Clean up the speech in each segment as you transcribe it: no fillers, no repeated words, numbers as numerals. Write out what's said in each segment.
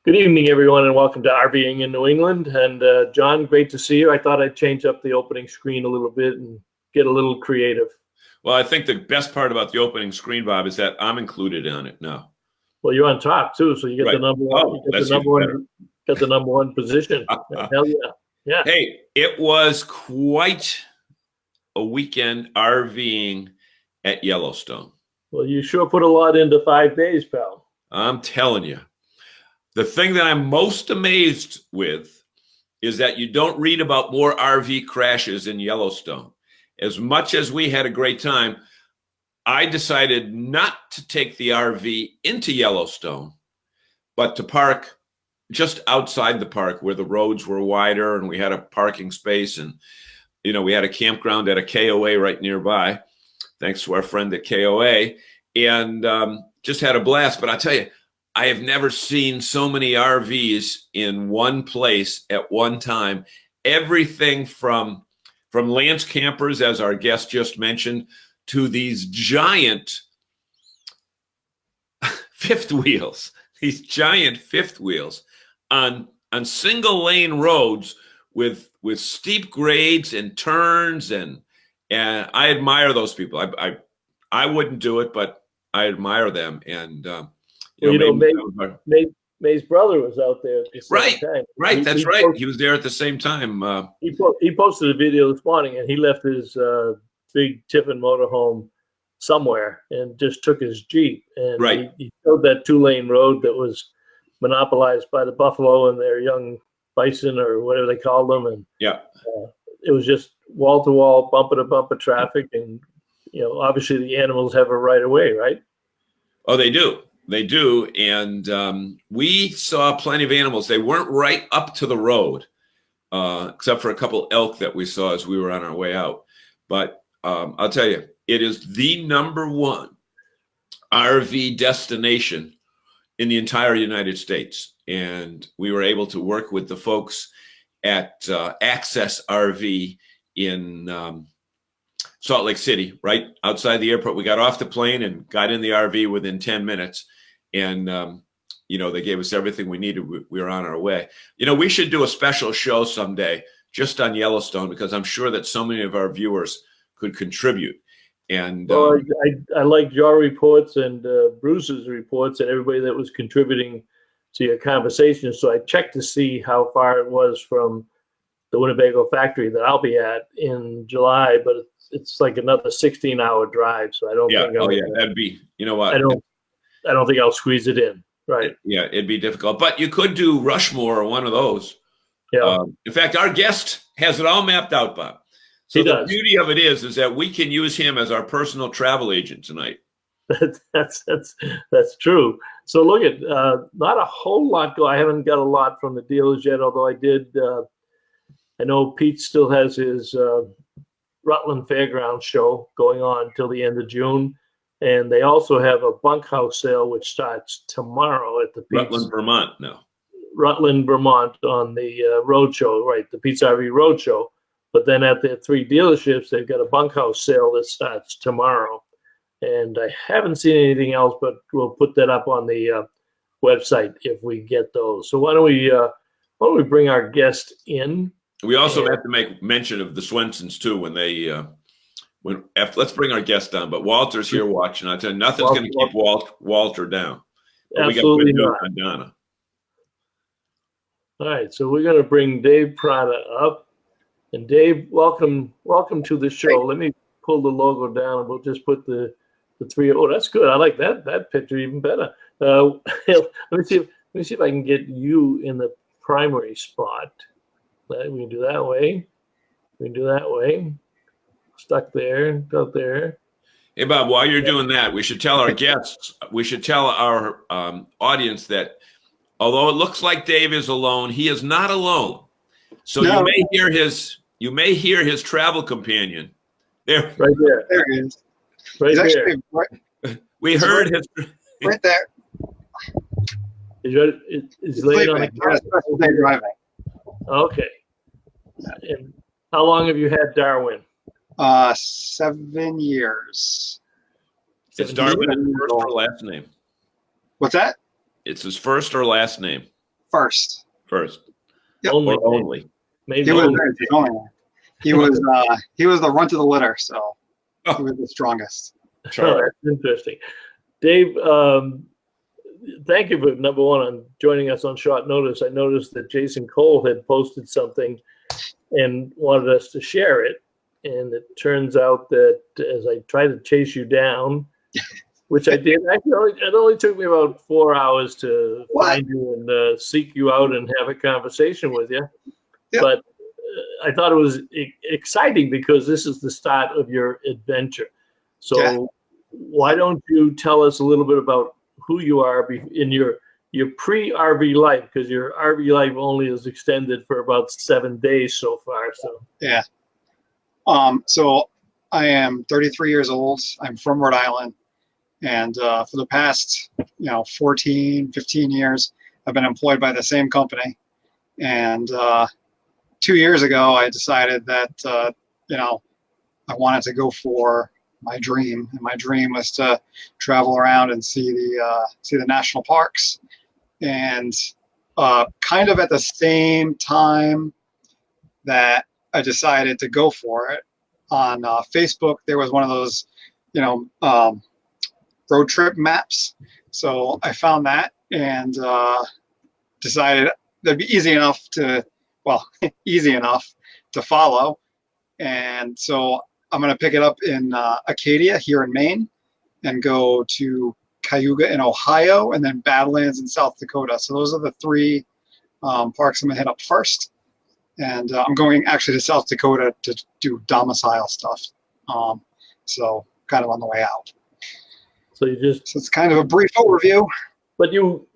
Good evening, everyone, and welcome to RVing in New England. And John, great to see you. I thought I'd change up the opening screen a little bit and get a little creative. Well, I think the best part about the opening screen, Bob, is that I'm included on it now. Well, you're on top too, so you get Right. the number one. Oh, You get that's the number even one. better. Get the number one position. Hell yeah, yeah. Hey, it was quite a weekend RVing at Yellowstone. Well, you sure put a lot into 5 days, pal. I'm telling you. The thing that I'm most amazed with is that you don't read about more RV crashes in Yellowstone. As much as we had a great time, I decided not to take the RV into Yellowstone, but to park just outside the park where the roads were wider and we had a parking space, and we had a campground at a KOA right nearby, thanks to our friend at KOA, and just had a blast. But I tell you, I have never seen so many RVs in one place at one time. Everything from Lance campers, as our guest just mentioned, to these giant fifth wheels, on single lane roads with steep grades and turns, and I admire those people. I wouldn't do it, but I admire them. And May's brother was out there at the same time. Right, that's right. He was there at the same time. He posted a video this morning, and he left his big Tiffin motorhome somewhere and just took his Jeep. And right. he showed that 2-lane road that was monopolized by the buffalo and their young bison, or whatever they called them. And yeah, it was just wall to wall, bumper to bumper traffic. And obviously the animals have a right of way, right? Oh, they do. They do. And we saw plenty of animals. They weren't right up to the road, except for a couple elk that we saw as we were on our way out. But I'll tell you, it is the number one RV destination in the entire United States. And we were able to work with the folks at Access RV in Salt Lake City, right outside the airport. We got off the plane and got in the RV within 10 minutes. And, they gave us everything we needed. We were on our way. We should do a special show someday just on Yellowstone, because I'm sure that so many of our viewers could contribute. And I liked your reports and Bruce's reports and everybody that was contributing to your conversation. So I checked to see how far it was from the Winnebago factory that I'll be at in July, but it's like another 16-hour drive. So I don't think that'd be, what? I don't think I'll squeeze it in. Right. Yeah, it'd be difficult, but you could do Rushmore or one of those. Yeah. In fact, our guest has it all mapped out, Bob. So the beauty of it is that we can use him as our personal travel agent tonight. That's true. So look at not a whole lot go. I haven't got a lot from the dealers yet, although I did. I know Pete still has his Rutland Fairgrounds show going on till the end of June, and they also have a bunkhouse sale which starts tomorrow at the Rutland, Vermont. No, Rutland, Vermont on the road show, right? The Pete's RV Road Show. But then at the 3 dealerships, they've got a bunkhouse sale that starts tomorrow. And I haven't seen anything else, but we'll put that up on the website if we get those. So why don't we bring our guest in? We also have to make mention of the Swensons too when they let's bring our guest down. But Walter's here watching. I tell you, nothing's going to keep Walter down. But absolutely we got not. On Donna. All right, so we're going to bring Dave Prada up. And Dave, welcome to the show. Let me pull the logo down, and we'll just put the 3. Oh, that's good. I like that picture even better. Let me see if I can get you in the primary spot. We can do that way. Stuck there, out there. Hey, Bob, while you're doing that, we should tell our guests, we should tell our audience that although it looks like Dave is alone, he is not alone. So no. You may hear his travel companion. There. Right there. There he is. Right he's there. We heard his. Right there. He's laying on special day driving. Okay. And how long have you had Darwin? 7 years. Is Darwin his first or last name? What's that? It's his first or last name. first. Yep. Only. Or only. Maybe He was only. he was the runt of the litter, so he was the strongest. Oh, that's interesting. Dave, thank you for number one on joining us on short notice. I noticed that Jason Cole had posted something and wanted us to share it. And it turns out that as I tried to chase you down, which I did, actually, it only took me about 4 hours to find you and seek you out and have a conversation with you. Yep. But I thought it was exciting because this is the start of your adventure. So why don't you tell us a little bit about who you are in your pre-RV life, because your RV life only is extended for about 7 days so far. So yeah. So I am 33 years old. I'm from Rhode Island, and for the past 14, 15 years, I've been employed by the same company. And 2 years ago, I decided that I wanted to go for my dream, and my dream was to travel around and see the national parks. And kind of at the same time that I decided to go for it, on Facebook there was one of those road trip maps. So I found that and decided that'd be easy enough to follow. And so I'm going to pick it up in Acadia here in Maine and go to Cayuga in Ohio and then Badlands in South Dakota. So those are the three parks I'm going to hit up first. And I'm going actually to South Dakota to do domicile stuff. So kind of on the way out. So it's kind of a brief overview. But you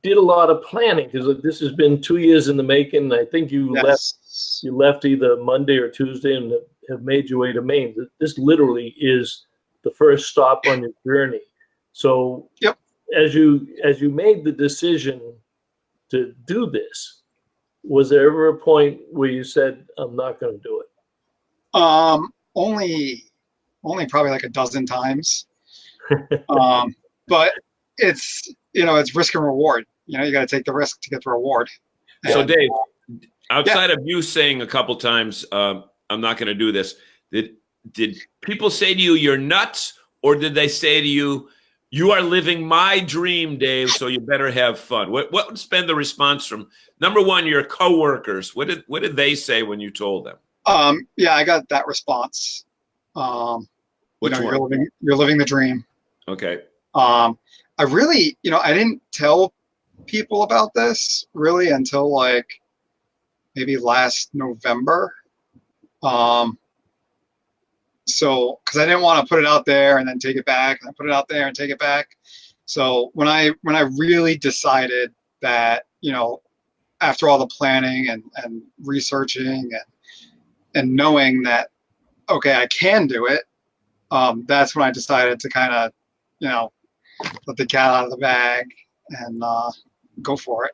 did a lot of planning, because this has been 2 years in the making. I think you left either Monday or Tuesday and have made your way to Maine. This literally is the first stop on your journey. So as you made the decision to do this, was there ever a point where you said, I'm not going to do it? Only probably like a dozen times. But it's risk and reward. You got to take the risk to get the reward. So Dave, outside of you saying a couple times, I'm not going to do this, did people say to you, you're nuts? Or did they say to you, you are living my dream, Dave, so you better have fun? What's been the response from, number one, your coworkers? What did they say when you told them? I got that response. Which one? You're living the dream. Okay. I really, I didn't tell people about this really until like maybe last November. So, because I didn't want to put it out there and then take it back, and I put it out there and take it back. So when I really decided that, after all the planning and researching and knowing that, okay, I can do it, that's when I decided to kind of, let the cat out of the bag and go for it.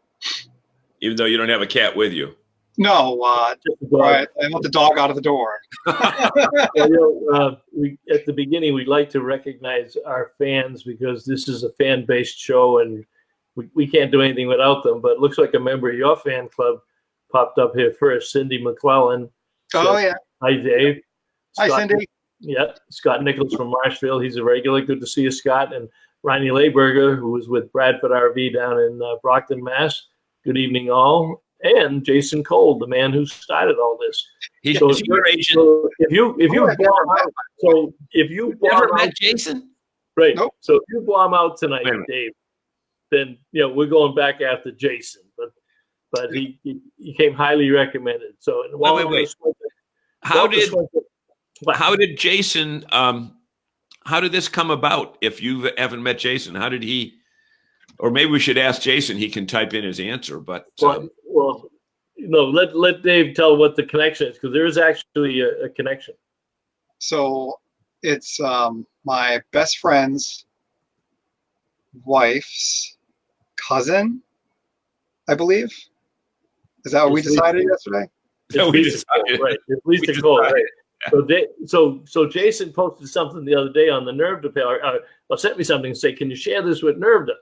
Even though you don't have a cat with you? No, I let the dog out of the door. We at the beginning, we'd like to recognize our fans, because this is a fan-based show and we can't do anything without them. But it looks like a member of your fan club popped up here first, Cindy McClellan. Oh, yeah. Hi, Dave. Hi, Cindy. Yeah, Scott Nichols from Marshfield. He's a regular. Good to see you, Scott. And Ronnie Layberger, who was with Bradford RV down in Brockton, Mass. Good evening, all. And Jason Cole, the man who started all this. He's your agent. So if you never met Jason, right? Nope. So if you bomb out tonight, Dave, then we're going back after Jason. But he came highly recommended. So wait. How did Jason? How did this come about? If you haven't met Jason, how did he? Or maybe we should ask Jason. He can type in his answer. But let Dave tell what the connection is, because there is actually a connection. So it's my best friend's wife's cousin, I believe. Is that what we decided yesterday? No, we decided. Right. It's Lisa Cole. Right. So Jason posted something the other day on the NERVDA page, or sent me something and say, can you share this with NERVDA?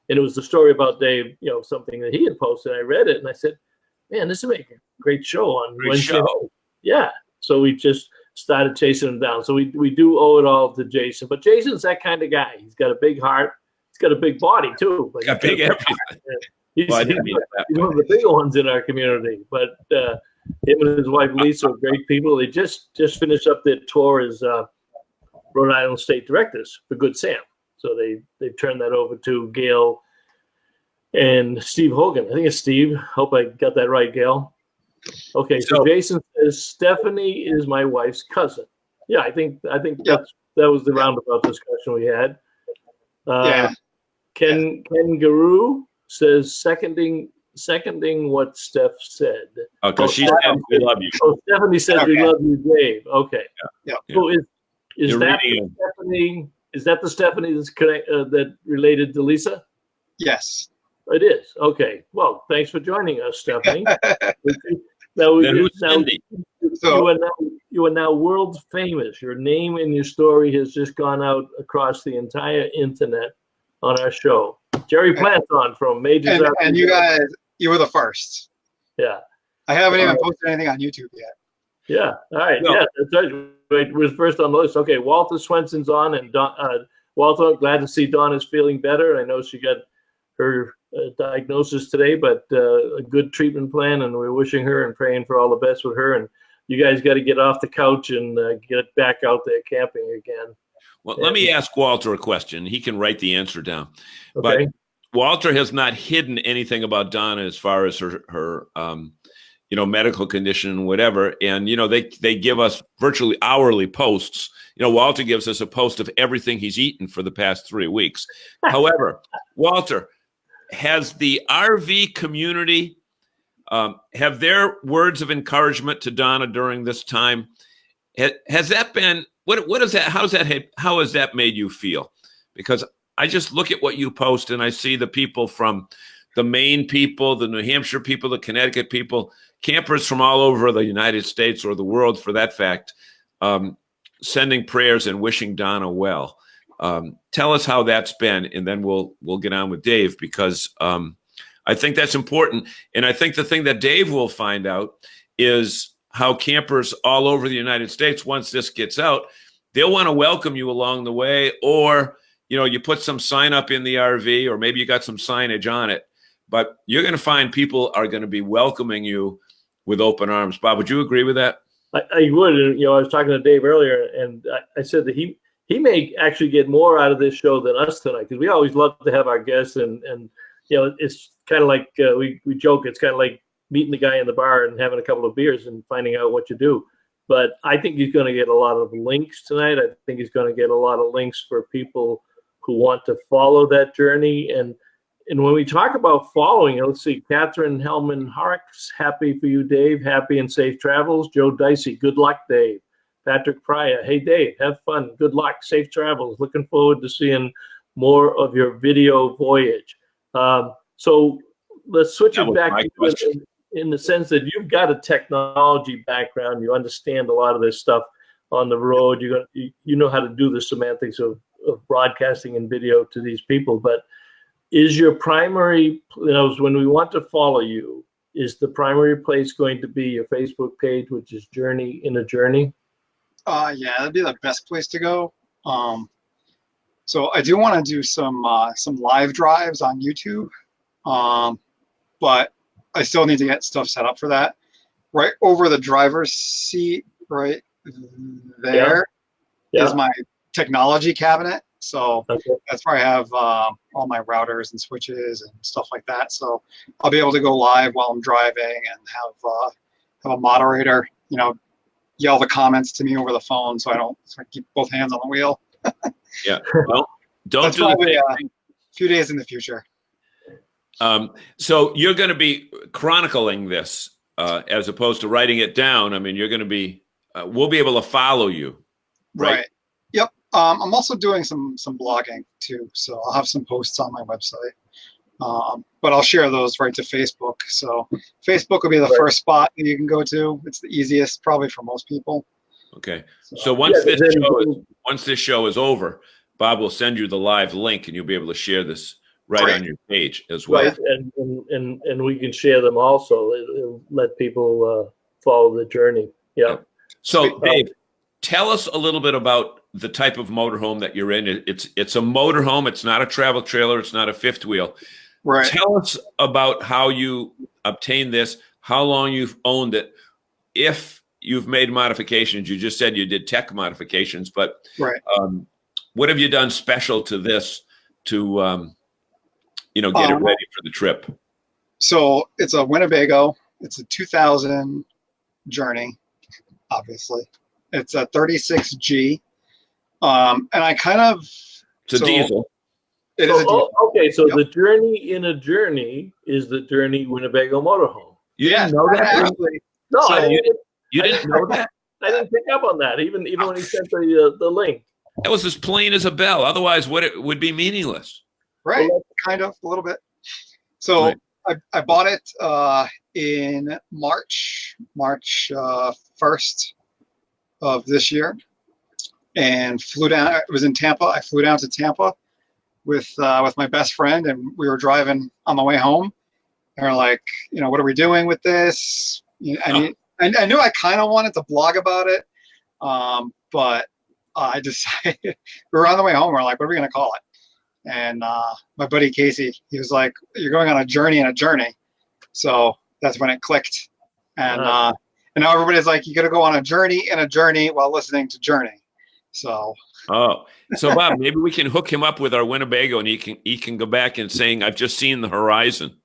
and it was the story about Dave, something that he had posted. I read it and I said, man, this would make a great show on Wednesday. Yeah. So we just started chasing him down. So we do owe it all to Jason. But Jason's that kind of guy. He's got a big heart. He's got a big body too. But got big everything. He's one of the bigger ones in our community. But him and his wife Lisa are great people. They just finished up their tour as Rhode Island State Directors for Good Sam. So they turned that over to Gail and Steve Hogan. I think it's Steve. Hope I got that right, Gail. Okay, so Jason says Stephanie is my wife's cousin. Yeah, I think that was the roundabout discussion we had. Ken Guru says seconding what Steph said. Because she said we love you. Oh, Stephanie says we love you, Dave. Okay. Yeah. So is that the Stephanie? Is that the Stephanie that's that related to Lisa? Yes. It is. Okay. Well, thanks for joining us, Stephanie. You are now world famous. Your name and your story has just gone out across the entire internet on our show. Jerry Planton from Majors. And you guys, you were the first. Yeah. I haven't even posted anything on YouTube yet. Yeah. All right. No. Yeah, that's right. We're first on the list. Okay. Walter Swenson's on, and Walter, glad to see Dawn is feeling better. I know she got her diagnosis today, but a good treatment plan, and we're wishing her and praying for all the best with her. And you guys got to get off the couch and get back out there camping again. Well, let me ask Walter a question. He can write the answer down. Okay. But Walter has not hidden anything about Donna as far as her medical condition, whatever. And, they give us virtually hourly posts. Walter gives us a post of everything he's eaten for the past 3 weeks. However, Walter, has the RV community, have their words of encouragement to Donna during this time, has that been, what is that, how has that made you feel? Because I just look at what you post and I see the people from the Maine people, the New Hampshire people, the Connecticut people, campers from all over the United States or the world for that fact, sending prayers and wishing Donna well. Tell us how that's been, and then we'll get on with Dave, because I think that's important. And I think the thing that Dave will find out is how campers all over the United States, once this gets out, they'll want to welcome you along the way, or you put some sign up in the RV, or maybe you got some signage on it, but you're going to find people are going to be welcoming you with open arms. Bob, would you agree with that? I would. I was talking to Dave earlier, and I said that he may actually get more out of this show than us tonight, because we always love to have our guests, and it's kind of like we joke, it's kind of like meeting the guy in the bar and having a couple of beers and finding out what you do. But I think he's going to get a lot of links tonight. I think he's going to get a lot of links for people who want to follow that journey. And when we talk about following, let's see, Catherine Hellman Harks, happy for you, Dave. Happy and safe travels. Joe Dicey, good luck, Dave. Patrick Pryor, hey, Dave, have fun. Good luck, safe travels. Looking forward to seeing more of your video voyage. So let's switch it back in the sense that you've got a technology background. You understand a lot of this stuff on the road. You know how to do the semantics of broadcasting and video to these people. But is your primary, when we want to follow you, is the primary place going to be your Facebook page, which is Journey in a Journey? Yeah, that'd be the best place to go. So I do want to do some live drives on YouTube, but I still need to get stuff set up for that. Right over the driver's seat, right there, is my technology cabinet. So that's where I have all my routers and switches and stuff like that. So I'll be able to go live while I'm driving and have a moderator, yell the comments to me over the phone, so I keep both hands on the wheel. Yeah. Well, don't that's do probably a few days in the future. So you're going to be chronicling this as opposed to writing it down. I mean, you're going to be, we'll be able to follow you. Right. Yep. I'm also doing some blogging too. So I'll have some posts on my website. But I'll share those right to Facebook. So Facebook will be the first spot that you can go to. It's the easiest probably for most people. Okay. So once this show is over, Bob will send you the live link and you'll be able to share this right on your page as well. Right, and we can share them also. It'll let people follow the journey. Yeah. So, Dave, tell us a little bit about the type of motorhome that you're in. It's a motorhome. It's not a travel trailer. It's not a fifth wheel. Right. Tell us about how you obtained this, how long you've owned it, if you've made modifications. You just said you did tech modifications, but Right. What have you done special to this to get it ready for the trip? So it's a Winnebago. It's a 2000 Journey, obviously. It's a 36G. And I kind of... It's a diesel. It is a diesel. Okay, so Yep. the Journey in a Journey is the Journey Winnebago motorhome. You Yeah, didn't know that? actually. No, So- You didn't know that? I didn't pick up on that, even when he sent the link. That was as plain as a bell. Otherwise, it would be meaningless. Right, Well, kind of, a little bit. So Right. I bought it in March 1st of this year, and flew down. It was in Tampa. I flew down to Tampa with my best friend, and we were driving on the way home. And we're like, what are we doing with this? I knew I kind of wanted to blog about it, but I decided we were on the way home. We're like, what are we going to call it? And my buddy Casey, he was like, "You're going on a journey in a journey." So that's when it clicked. And now everybody's like, "You got to go on a journey in a journey while listening to Journey." So So Bob, maybe we can hook him up with our Winnebago, and he can go back and saying, "I've just seen the horizon."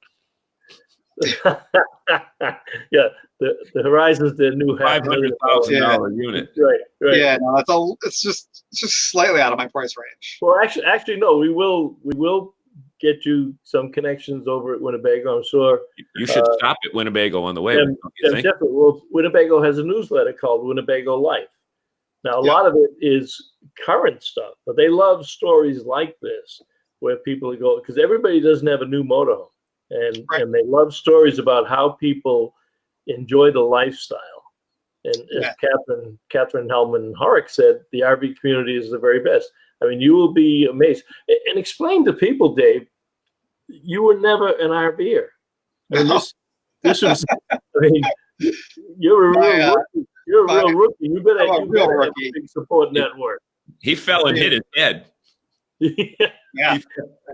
Yeah, the Horizon's the new $500,000 unit. Right. yeah, no, it's just slightly out of my price range. Well, actually, no. We will get you some connections over at Winnebago. I'm sure. You should stop at Winnebago on the way. And, don't you think? definitely. Well, Winnebago has a newsletter called Winnebago Life. Now, a Yeah. lot of it is current stuff, but they love stories like this where people go, because everybody doesn't have a new motorhome, and Right. and they love stories about how people enjoy the lifestyle. And as Catherine Hellman Horrocks said, the RV community is the very best. I mean, you will be amazed. And explain to people, Dave, you were never an RVer. I mean, this was. I mean, you're a real rookie. You're a real rookie. You better I'm a real have a rookie. big support network. He fell and hit his head. Yeah. I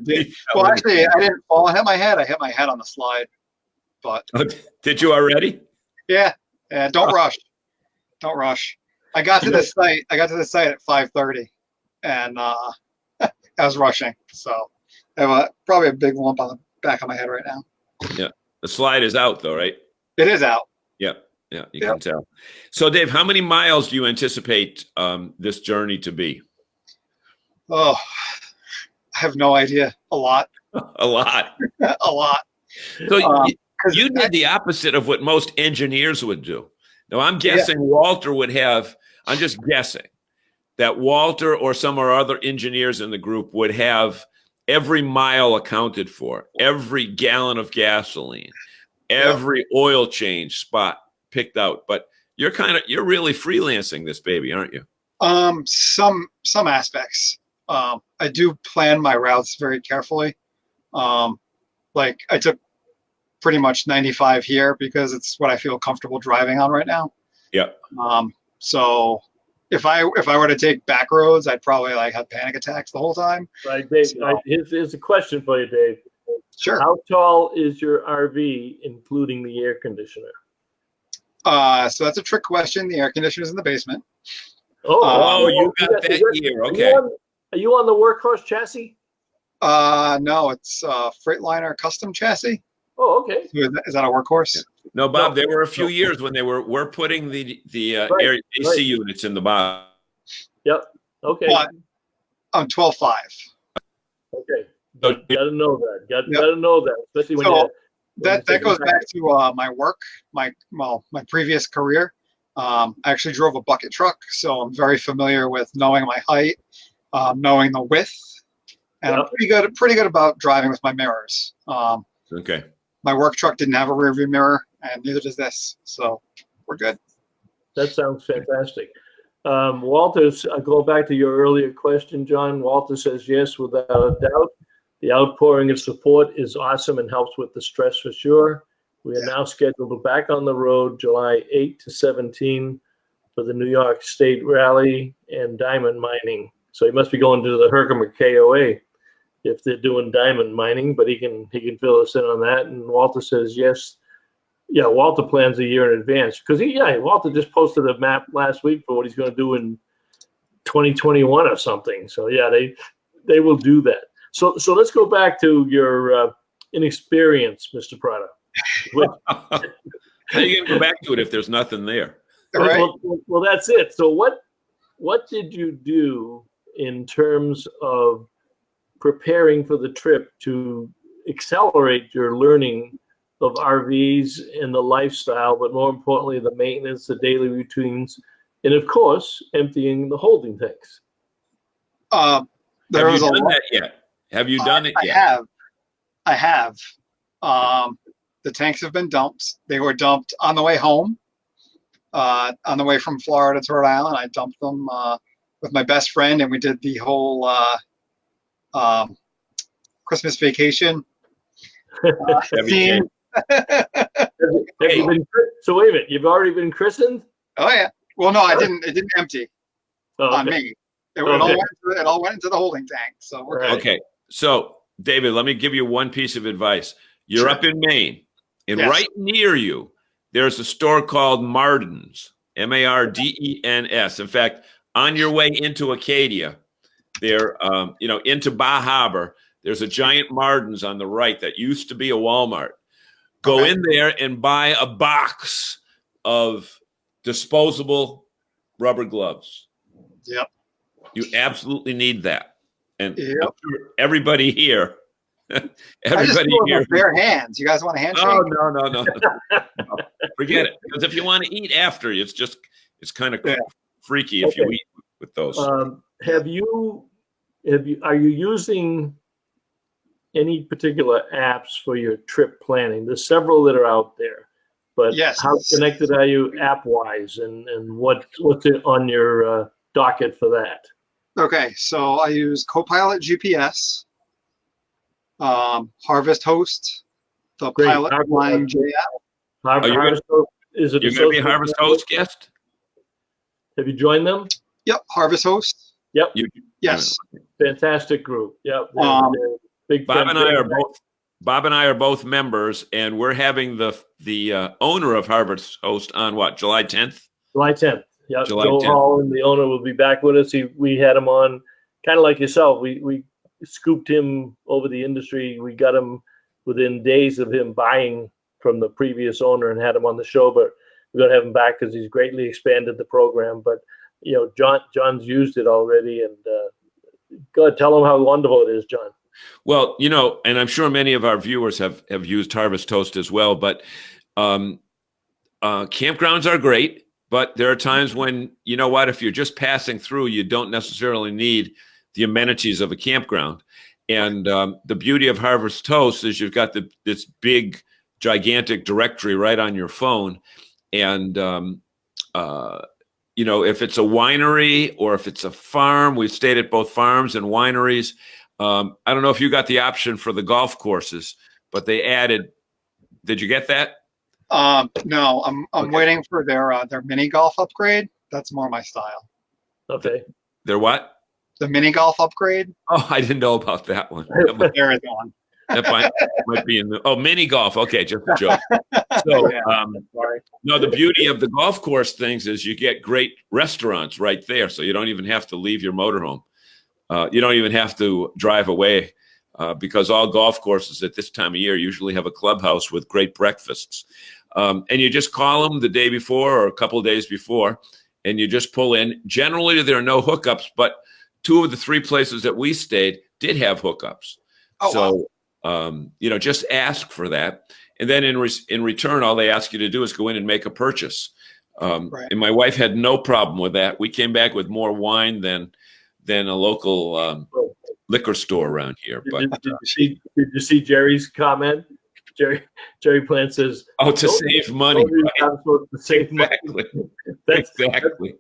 did. He fell Well, and hit actually, I didn't fall. I hit my head. I hit my head on the slide. But his head. Did you already? yeah, don't rush. Don't rush. I got to the site. I got to the site at 5:30, and I was rushing. So I have probably a big lump on the back of my head right now. The slide is out, though, right? It is out. Yeah, you can tell. So, Dave, how many miles do you anticipate this journey to be? Oh, I have no idea. A lot. A lot. A lot. So Because you did the opposite of what most engineers would do. Now, I'm guessing Walter would have, I'm just guessing, that Walter or some of our other engineers in the group would have every mile accounted for, every gallon of gasoline, every oil change spot picked out. But you're really freelancing this baby, aren't you? Some aspects. I do plan my routes very carefully. Like I took pretty much 95 here because it's what I feel comfortable driving on right now. Yeah. So if I were to take back roads, I'd probably have panic attacks the whole time. Right, Dave. So- Here's a question for you, Dave. Sure. How tall is your RV, including the air conditioner? So that's a trick question. The air conditioner's in the basement. You got that year. Okay. Are you on the Workhorse chassis? No, it's Freightliner custom chassis. Oh, okay. Is that a Workhorse? No, Bob, No. there were a few years when we're putting the Right, AC units in the bottom. Yep. Okay. But I'm 12.5. Okay. So- Got to know that. Got Yep. to know that, especially when So, you. That goes back to my work, my previous career. I actually drove a bucket truck, so I'm very familiar with knowing my height, knowing the width, and I'm pretty good about driving with my mirrors. Okay. My work truck didn't have a rear view mirror, and neither does this, so we're good. That sounds fantastic. Walter, going back to your earlier question, John, Walter says yes, without a doubt. The outpouring of support is awesome and helps with the stress for sure. We are now scheduled back on the road July 8 to 17 for the New York State Rally and diamond mining. So he must be going to the Herkimer KOA if they're doing diamond mining, but he can fill us in on that. And Walter says yes. Yeah, Walter plans a year in advance because Walter just posted a map last week for what he's going to do in 2021 or something. So yeah, they will do that. So let's go back to your inexperience, Mr. Prada. How are you going to go back to it if there's nothing there? Right. Well, that's it. So what did you do in terms of preparing for the trip to accelerate your learning of RVs and the lifestyle, but more importantly, the maintenance, the daily routines, and of course, emptying the holding tanks? Have you done that yet? Have you done it yet? I have. The tanks have been dumped. They were dumped on the way home. On the way from Florida to Rhode Island, I dumped them with my best friend, and we did the whole Christmas vacation scene. So wait a minute, you've already been christened? Oh yeah. Well, no, I didn't. It didn't empty on me. It all went into the holding tank. So we're good. Okay. So David, let me give you one piece of advice. You're up in Maine, and right near you, there's a store called Marden's, Mardens. In fact, on your way into Acadia, there, into Bar Harbor, there's a giant Marden's on the right that used to be a Walmart. Go in there and buy a box of disposable rubber gloves. Yep. You absolutely need that. And Yep. I'm sure everybody here, I just do it with bare hands. You guys want a handshake? Oh, no. Forget it. Because if you want to eat after, it's kind of freaky if you eat with those. Are you using any particular apps for your trip planning? There's several that are out there, but yes. How connected are you app-wise, and what's on your docket for that? Okay, so I use Copilot GPS, Harvest Host, the Pilot Flying J app. Harvest Host, is it? You're going to be a Harvest Host guest? Have you joined them? Yep, Harvest Host. Yep. Yes. Fantastic group. Yep. Big Bob and I are both members, and we're having the owner of Harvest Host on what, July 10th? July 10th. Yeah, July Joe 10th. Hall, and the owner will be back with us. We had him on, kind of like yourself. We scooped him over the industry. We got him within days of him buying from the previous owner and had him on the show. But we're going to have him back because he's greatly expanded the program. But John's used it already, and go ahead, tell him how wonderful it is, John. Well, and I'm sure many of our viewers have used Harvest Host as well. But campgrounds are great. But there are times when, if you're just passing through, you don't necessarily need the amenities of a campground. And the beauty of Harvest Host is you've got this big, gigantic directory right on your phone. And, if it's a winery or if it's a farm, we've stayed at both farms and wineries. I don't know if you got the option for the golf courses, but they added, did you get that? No, I'm waiting for their mini golf upgrade. That's more my style. Okay. They're what? The mini golf upgrade. Oh, I didn't know about that one. There is one. That might be in the mini golf. Okay, just a joke. So, no, the beauty of the golf course things is you get great restaurants right there, so you don't even have to leave your motorhome. You don't even have to drive away because all golf courses at this time of year usually have a clubhouse with great breakfasts. And you just call them the day before or a couple of days before, and you just pull in. Generally, there are no hookups, but 2 of the 3 places that we stayed did have hookups. Oh, so, wow. Just ask for that. And then in return, all they ask you to do is go in and make a purchase. Right. And my wife had no problem with that. We came back with more wine than a local liquor store around here. But did you see Jerry's comment? Jerry Plant says, Oh, to "Don't- save money. don't use Right? transport to save Exactly. money." That's Exactly.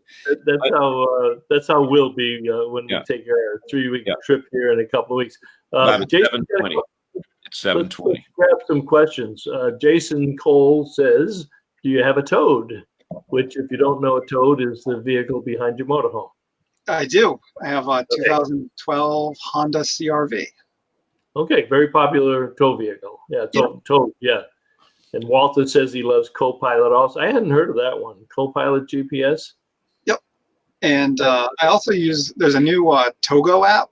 that's how we'll be when Yeah. we take our 3-week Yeah. trip here in a couple of weeks. Bob, it's Jason, 7:20. It's let's 7:20. grab some questions. Jason Cole says, "Do you have a Toad?" Which, if you don't know, a Toad is the vehicle behind your motorhome. I do. I have a 2012 Honda CRV. Okay, very popular tow vehicle. Yeah, tow. Yeah. And Walter says he loves Copilot also. I hadn't heard of that one. Copilot GPS. Yep. And I also use, there's a new Togo app.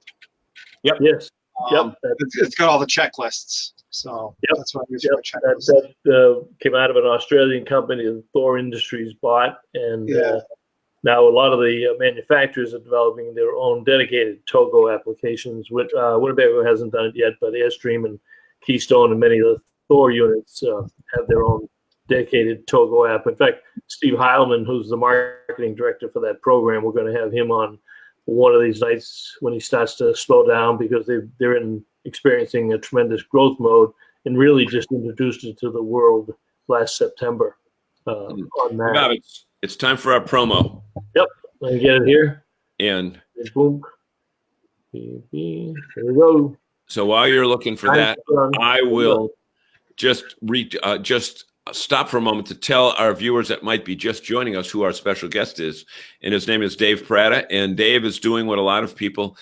Yes. Yep. It's got all the checklists. So that's what I use for checklists. That came out of an Australian company that Thor Industries bought. And now a lot of the manufacturers are developing their own dedicated Togo applications. Which Winnebago hasn't done it yet, but Airstream and Keystone and many of the Thor units have their own dedicated Togo app. In fact, Steve Heilman, who's the marketing director for that program, we're going to have him on one of these nights when he starts to slow down, because they're experiencing a tremendous growth mode and really just introduced it to the world last September on that. Bob, it's time for our promo. Yep, let me get it here. And boom. Here we go. So while you're looking for that, I will just stop for a moment to tell our viewers that might be just joining us who our special guest is. And his name is Dave Prata. And Dave is doing what a lot of people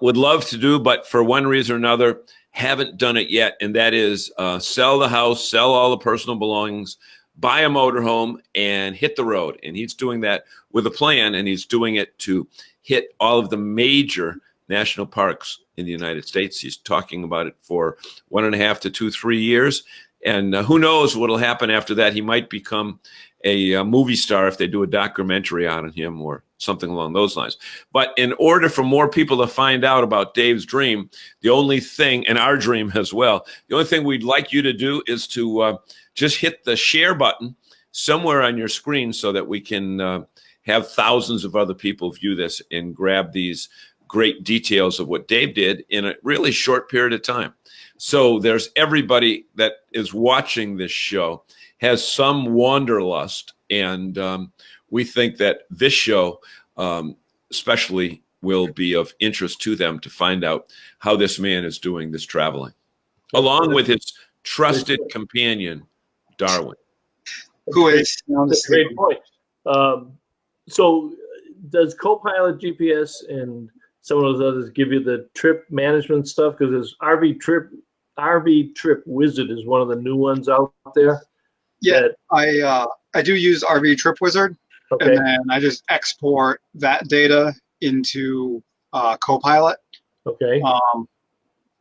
would love to do, but for one reason or another, haven't done it yet. And that is sell the house, sell all the personal belongings, buy a motorhome, and hit the road. And he's doing that with a plan, and he's doing it to hit all of the major national parks in the United States. He's talking about it for 1.5 to 3 years. And who knows what will happen after that. He might become a movie star if they do a documentary on him or something along those lines. But in order for more people to find out about Dave's dream, the only thing, and our dream as well, the only thing we'd like you to do is to just hit the share button somewhere on your screen so that we can have thousands of other people view this and grab these great details of what Dave did in a really short period of time. So there's everybody that is watching this show has some wanderlust, and we think that this show especially will be of interest to them to find out how this man is doing this traveling, along with his trusted companion, Darwin. Who is? That's a great point. So does Copilot GPS and some of those others give you the trip management stuff? Because there's RV Trip Wizard is one of the new ones out there. Yeah, I do use RV Trip Wizard, and then I just export that data into Copilot. Okay.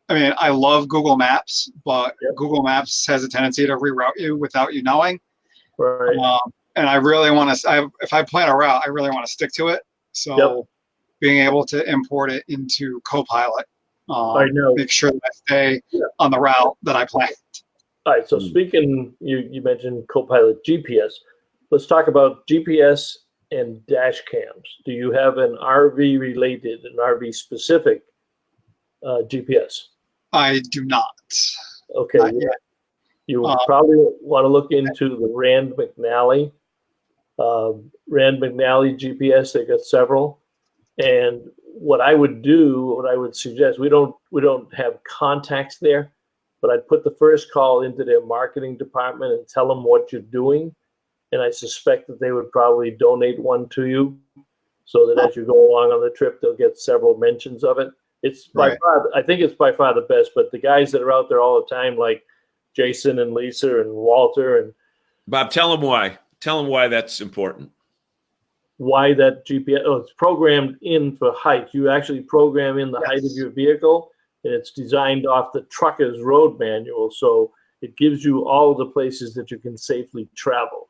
I mean, I love Google Maps, but Google Maps has a tendency to reroute you without you knowing. Right. And I really want to. If I plan a route, I really want to stick to it. So being able to import it into Copilot, make sure that I stay on the route that I planned. All right. So speaking, you mentioned Copilot GPS. Let's talk about GPS and dash cams. Do you have an RV related, an RV specific GPS? I do not. Okay. Not yet. You probably want to look into the Rand McNally GPS. They got several. And what I would suggest, we don't have contacts there, but I'd put the first call into their marketing department and tell them what you're doing. And I suspect that they would probably donate one to you so that as you go along on the trip, they'll get several mentions of it. It's by far, I think it's by far the best, but the guys that are out there all the time, like Jason and Lisa and Walter and Bob, tell them why. Tell them why that's important. Why that GPS? Oh, it's programmed in for height. You actually program in the height of your vehicle, and it's designed off the trucker's road manual, so it gives you all the places that you can safely travel.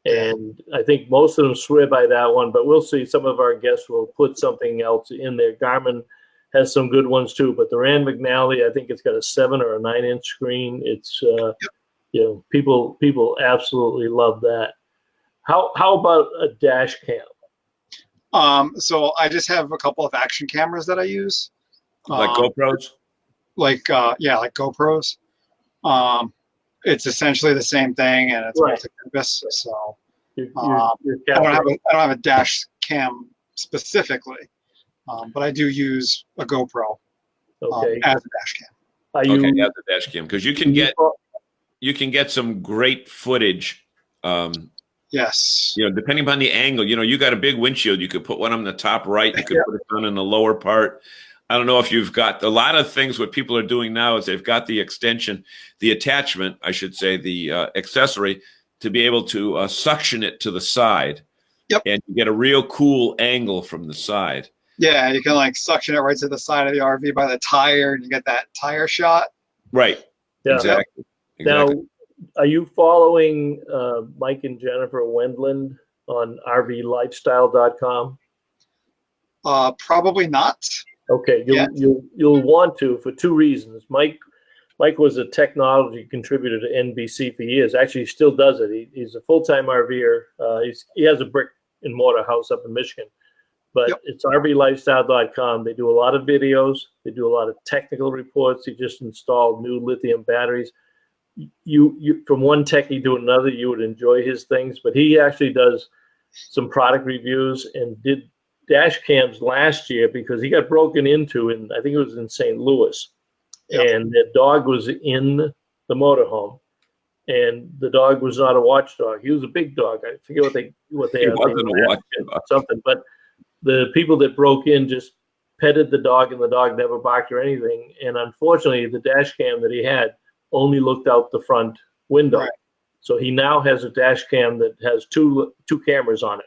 And I think most of them swear by that one, but we'll see. Some of our guests will put something else in there. Garmin has some good ones too, but the Rand McNally, I think it's got a 7 or a 9-inch screen. It's people absolutely love that. How about a dash cam? So I just have a couple of action cameras that I use. Like GoPros? Like GoPros. it's essentially the same thing, and it's Right. multi-purpose. So You're I don't capturing. have a dash cam specifically, but I do use a GoPro Okay. as a dash cam. Are Okay, you? yeah, the dash cam, because you can get some great footage. Yes. Depending upon the angle. You got a big windshield. You could put one on the top right. You could Yeah. put it on in the lower part. I don't know if you've got a lot of things. What people are doing now is they've got the extension, the attachment, I should say, the accessory to be able to suction it to the side. Yep. And you get a real cool angle from the side. Yeah, you can like suction it right to the side of the RV by the tire, and you get that tire shot. Right. Yeah. Exactly. Now, are you following Mike and Jennifer Wendland on RVLifestyle.com? Probably not. Okay, Yeah. you'll want to for two reasons. Mike was a technology contributor to NBC for years. Actually, he still does it. He's a full-time RVer. He has a brick and mortar house up in Michigan, but Yep. it's RVLifestyle.com. They do a lot of videos. They do a lot of technical reports. He just installed new lithium batteries. You from one techie to another, you would enjoy his things, but he actually does some product reviews and did dash cams last year because he got broken into in, I think it was in St. Louis. Yep. And the dog was in the motorhome, and the dog was not a watchdog. He was a big dog. I forget what they He wasn't a watchdog. something, but the people that broke in just petted the dog, and the dog never barked or anything. And unfortunately, the dash cam that he had only looked out the front window. Right. So he now has a dash cam that has two cameras on it,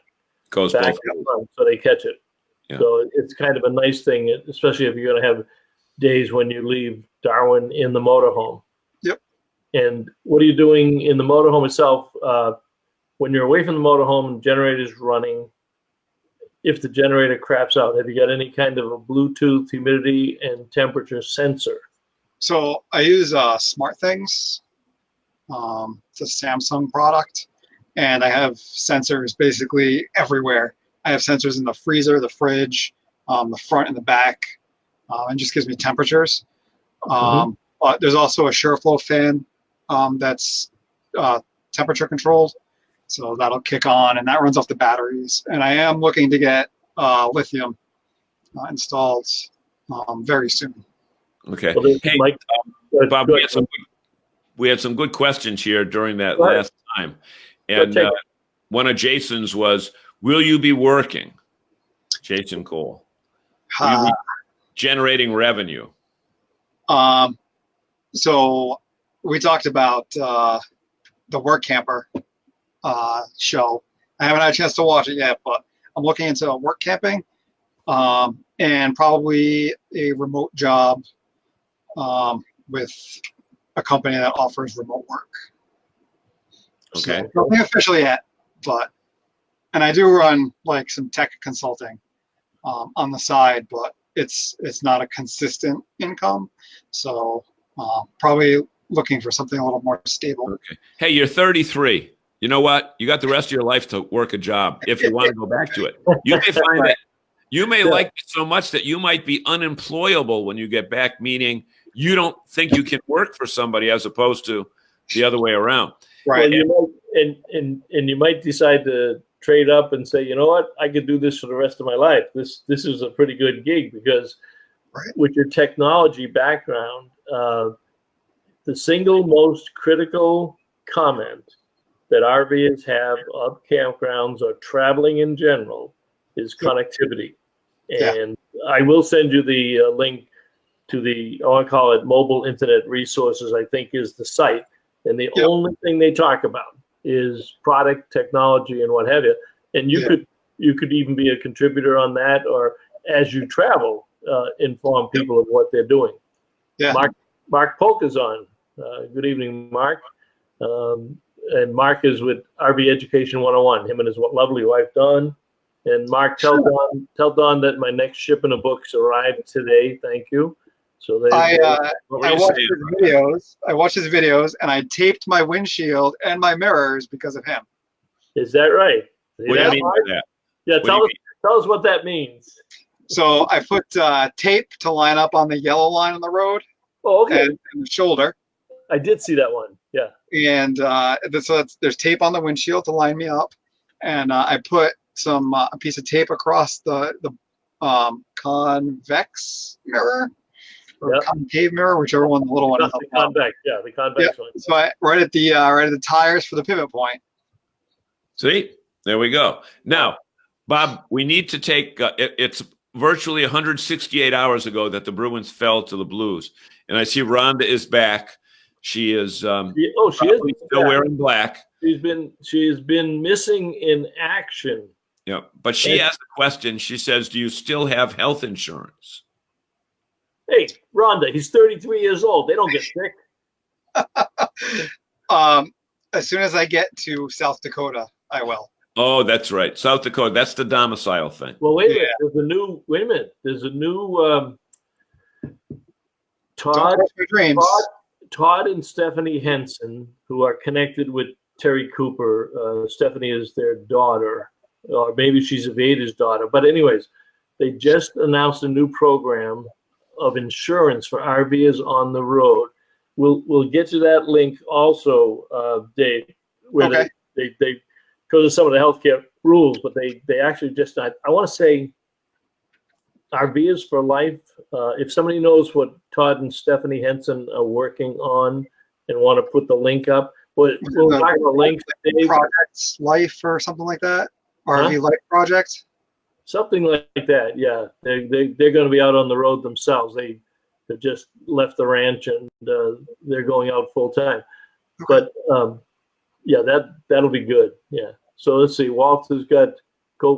Goes back both and ways. front, so they catch it. Yeah. So it's kind of a nice thing, especially if you're going to have days when you leave Darwin in the motorhome. Yep. And what are you doing in the motorhome itself? When you're away from the motorhome and generator's running, if the generator craps out, have you got any kind of a Bluetooth humidity and temperature sensor? So I use SmartThings. It's a Samsung product, and I have sensors basically everywhere. I have sensors in the freezer, the fridge, the front and the back, and just gives me temperatures. But there's also a SureFlow fan that's temperature controlled, so that'll kick on, and that runs off the batteries. And I am looking to get lithium installed very soon. Okay. Well, Hey, Mike, Bob, go we ahead. had some good questions here during that Go ahead. last time. And take it. one of Jason's was, will you be working? Jason Cole. Will you be generating revenue? So we talked about the Work Camper show. I haven't had a chance to watch it yet, but I'm looking into work camping and probably a remote job with a company that offers remote work. Okay. So, nothing officially yet, and I do run like some tech consulting on the side, but it's not a consistent income. So probably looking for something a little more stable. Okay. Hey, you're 33. You know what? You got the rest of your life to work a job if you want to go back to it. You may find that you may like it so much that you might be unemployable when you get back, meaning you don't think you can work for somebody as opposed to the other way around. Right. Well, you might, and you might decide to trade up and say, you know what, I could do this for the rest of my life. This is a pretty good gig because Right. with your technology background, the single most critical comment that RVers have of campgrounds or traveling in general is connectivity. Yeah. And I will send you the link to the, I call it Mobile Internet Resources, I think is the site. And the Yep. only thing they talk about is product, technology, and what have you. And you could even be a contributor on that, or as you travel, inform people of what they're doing. Yeah. Mark Polk is on. Good evening, Mark. And Mark is with RV Education 101. Him and his lovely wife Dawn. And Mark, tell Dawn that my next shipment of books arrived today. Thank you. So they. I What were you watched saying his about that? videos. I watched his videos, and I taped my windshield and my mirrors because of him. Is that right? See What do you that, mean Mark? by that? Yeah, What do you tell us what that means. So I put tape to line up on the yellow line on the road Oh, okay. and the shoulder, I did see that one. Yeah. And there's tape on the windshield to line me up, and I put a piece of tape across the convex mirror or Yep. concave mirror, whichever one the little one is. The convex, yeah, the convex one. So right at the tires for the pivot point. See, there we go. Now, Bob, we need to take. It's virtually 168 hours ago that the Bruins fell to the Blues, and I see Rhonda is back. She is. She is still wearing black. She has been missing in action. Yeah, but she asked a question. She says, "Do you still have health insurance?" Hey, Rhonda, he's 33 years old. They don't get sick. As soon as I get to South Dakota, I will. Oh, that's right. South Dakota. That's the domicile thing. Well, wait a minute. Wait a minute. There's a new Todd and Stephanie Henson, who are connected with Terry Cooper. Stephanie is their daughter, or maybe she's Evada's daughter. But anyways, they just announced a new program of insurance for RVers on the road. We'll get to that link also, Dave, where they go to some of the healthcare rules, but they actually just, I want to say RVers for Life. If somebody knows what Todd and Stephanie Henson are working on and want to put the link up, we'll talk about links. Projects Life or something like that. RV Life Project. Something like that, yeah. They're going to be out on the road themselves. They've just left the ranch and they're going out full time. Okay. But yeah, that'll be good. Yeah. So let's see. Walter's got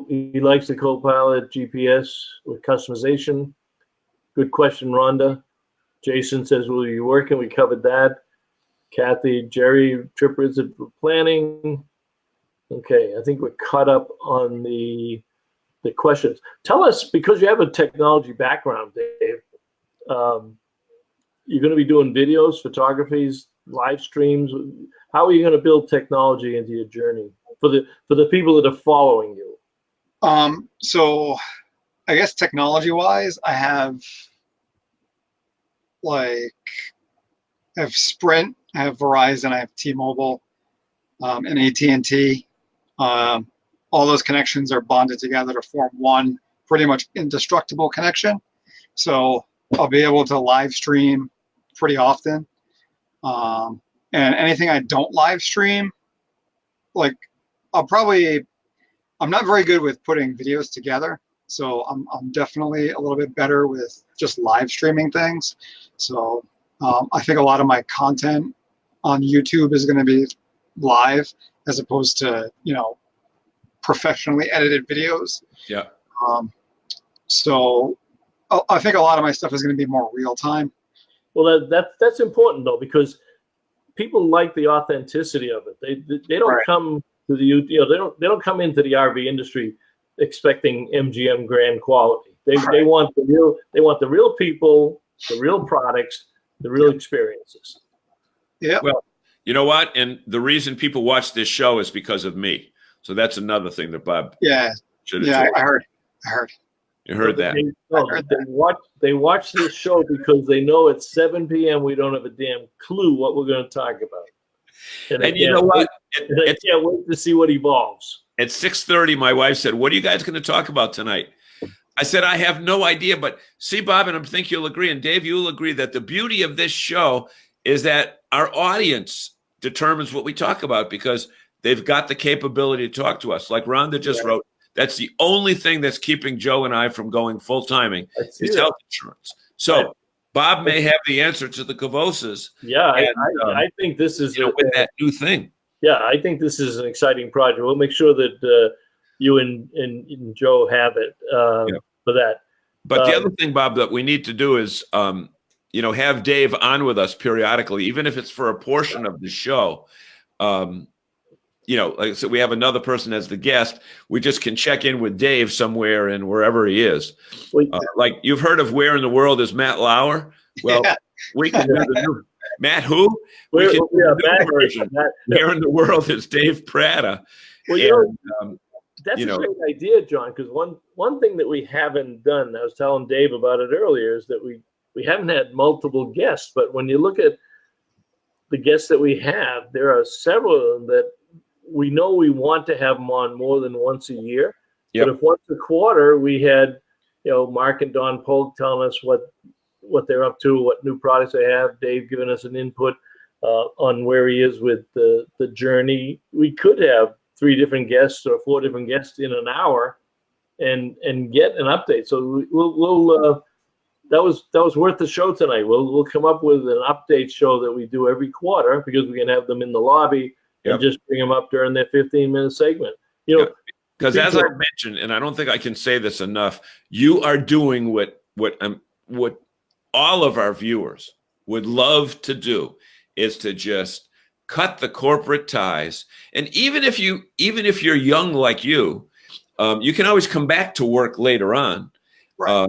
he likes the Copilot GPS with customization. Good question, Rhonda. Jason says, "Will you working?" We covered that. Kathy, Jerry, trip is planning. Okay, I think we're caught up on the questions. Tell us, because you have a technology background, Dave, you're going to be doing videos, photographies, live streams. How are you going to build technology into your journey for the people that are following you? So I guess technology-wise, I have Sprint, I have Verizon, I have T-Mobile, and AT&T. All those connections are bonded together to form one pretty much indestructible connection. So I'll be able to live stream pretty often. And anything I don't live stream, I'm not very good with putting videos together. So I'm definitely a little bit better with just live streaming things. So I think a lot of my content on YouTube is going to be live as opposed to, professionally edited videos. Yeah. So I think a lot of my stuff is going to be more real time. Well, that's important though, because people like the authenticity of it. They don't come to they don't come into the RV industry expecting MGM grand quality. They want the real people, the real products, the real experiences. Yeah. Well, you know what? And the reason people watch this show is because of me. So that's another thing that Bob. Should have told. I heard. You heard that. They watch this show because they know at 7 p.m. we don't have a damn clue what we're going to talk about. And you know what? I can't wait to see what evolves. At 6:30, my wife said, "What are you guys going to talk about tonight?" I said, "I have no idea, but see, Bob, and I think you'll agree, and Dave, you'll agree that the beauty of this show is that our audience determines what we talk about because they've got the capability to talk to us. Like Rhonda just wrote, that's the only thing that's keeping Joe and I from going full timing is health insurance. So Bob may have the answer to the Kavosas. Yeah, and, I think this is with that new thing. Yeah, I think this is an exciting project. We'll make sure that you and Joe have it for that. But the other thing, Bob, that we need to do is, have Dave on with us periodically, even if it's for a portion of the show. Like I said, we have another person as the guest. We just can check in with Dave somewhere and wherever he is. Like you've heard of Where in the World is Matt Lauer? Well, we can do the new Matt who? We can do the new version. Where in the World is Dave Prada? Well, that's a great idea, John, because one thing that we haven't done, I was telling Dave about it earlier, is that we haven't had multiple guests. But when you look at the guests that we have, there are several of them that we know we want to have them on more than once a year. Yep. But if once a quarter we had, Mark and Don Polk telling us what they're up to, what new products they have, Dave giving us an input on where he is with the journey, we could have 3 different guests or 4 different guests in an hour and get an update. So we'll that was worth the show tonight. We'll come up with an update show that we do every quarter, because we can have them in the lobby and just bring them up during their 15-minute segment. Because as I mentioned, and I don't think I can say this enough, you are doing what all of our viewers would love to do, is to just cut the corporate ties. And even if you're young like you can always come back to work later on. Right.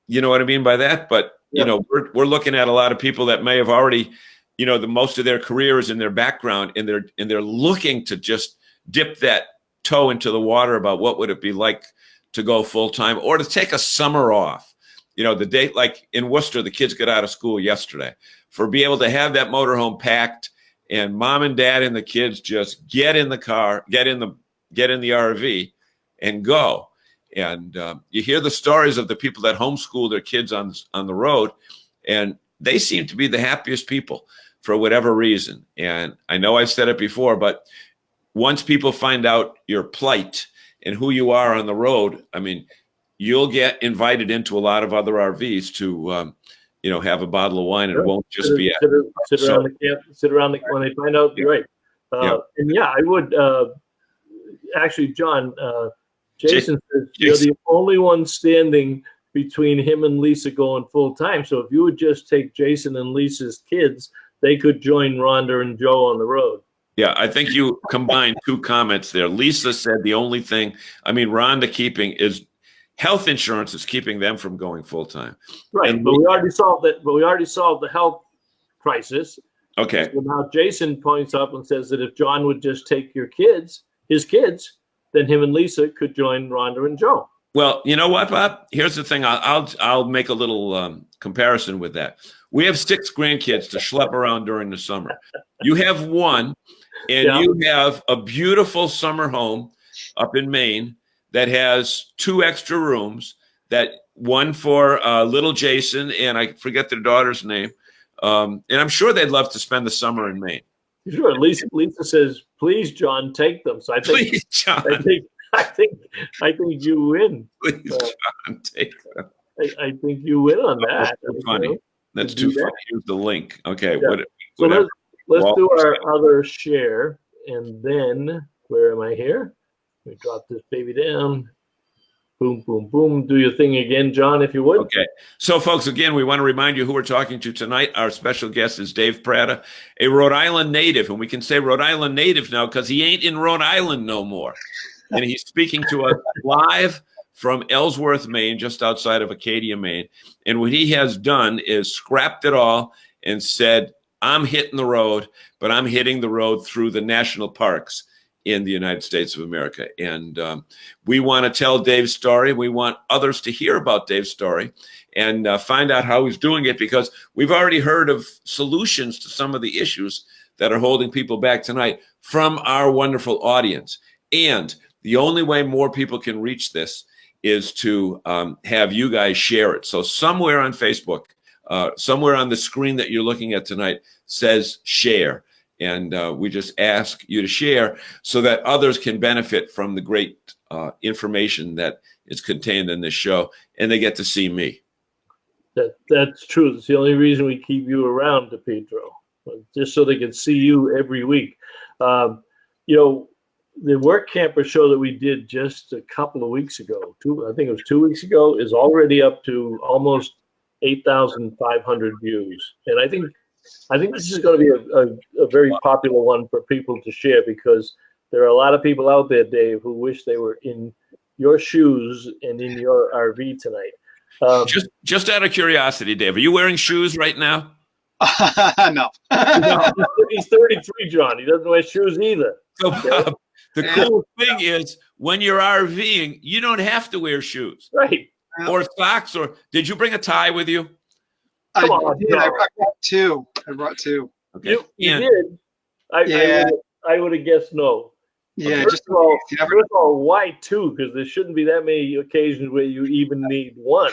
You know what I mean by that? But we're looking at a lot of people that may have already, the most of their career is in their background, and they're looking to just dip that toe into the water about what would it be like to go full time, or to take a summer off. The day, like in Worcester, the kids got out of school yesterday, for be able to have that motorhome packed, and mom and dad and the kids just get in the car, get in the RV and go. And you hear the stories of the people that homeschool their kids on the road, and they seem to be the happiest people for whatever reason. And I know I've said it before, but once people find out your plight and who you are on the road, I mean, you'll get invited into a lot of other RVs to, have a bottle of wine, and it won't just be sit around the camp, when they find out. You're right. And I would actually, John. Jason says you're the only one standing between him and Lisa going full time. So if you would just take Jason and Lisa's kids, they could join Rhonda and Joe on the road. Yeah, I think you combined 2 comments there. Lisa said the only thing, Rhonda keeping is health insurance is keeping them from going full time. Right, but we already solved that. But we already solved the health crisis. Okay. So now Jason points up and says that if John would just take his kids, then him and Lisa could join Rhonda and Joe. Well, you know what, Bob? Here's the thing. I'll make a little comparison with that. We have 6 grandkids to schlep around during the summer. You have 1, and you have a beautiful summer home up in Maine that has 2 extra rooms. That one for little Jason, and I forget their daughter's name. And I'm sure they'd love to spend the summer in Maine. Sure. Lisa says, "Please, John, take them." So I think, please, John. I think you win. Please, John, take them. I think you win on that. That's funny. That's too funny. Here's the link. Okay. Yeah. So let's do our other share, and then where am I here? Let me drop this baby down. Boom, boom, boom. Do your thing again, John, if you would. Okay. So, folks, again, we want to remind you who we're talking to tonight. Our special guest is Dave Prata, a Rhode Island native. And we can say Rhode Island native now because he ain't in Rhode Island no more. And he's speaking to us live from Ellsworth, Maine, just outside of Acadia, Maine. And what he has done is scrapped it all and said, I'm hitting the road, but I'm hitting the road through the national parks in the United States of America. And we want to tell Dave's story. We want others to hear about Dave's story and find out how he's doing it, because we've already heard of solutions to some of the issues that are holding people back tonight from our wonderful audience. And the only way more people can reach this is to have you guys share it. So somewhere on Facebook, somewhere on the screen that you're looking at tonight says share. And we just ask you to share so that others can benefit from the great information that is contained in this show, and they get to see me. That's true. It's the only reason we keep you around, DePietro, just so they can see you every week. The Work Camper show that we did just a couple of weeks ago, I think it was 2 weeks ago, is already up to almost 8,500 views. And I think this is going to be a very popular one for people to share, because there are a lot of people out there, Dave, who wish they were in your shoes and in your RV tonight. Just out of curiosity, Dave, are you wearing shoes right now? No. He's 33, John. He doesn't wear shoes either. So, the cool thing is, when you're RVing, you don't have to wear shoes. Right. Or socks. Or did you bring a tie with you? I brought 2. Okay. You And did. Yeah. I would have guessed no. Yeah, First just of all, if you ever- first of all, why two? Because there shouldn't be that many occasions where you even need one.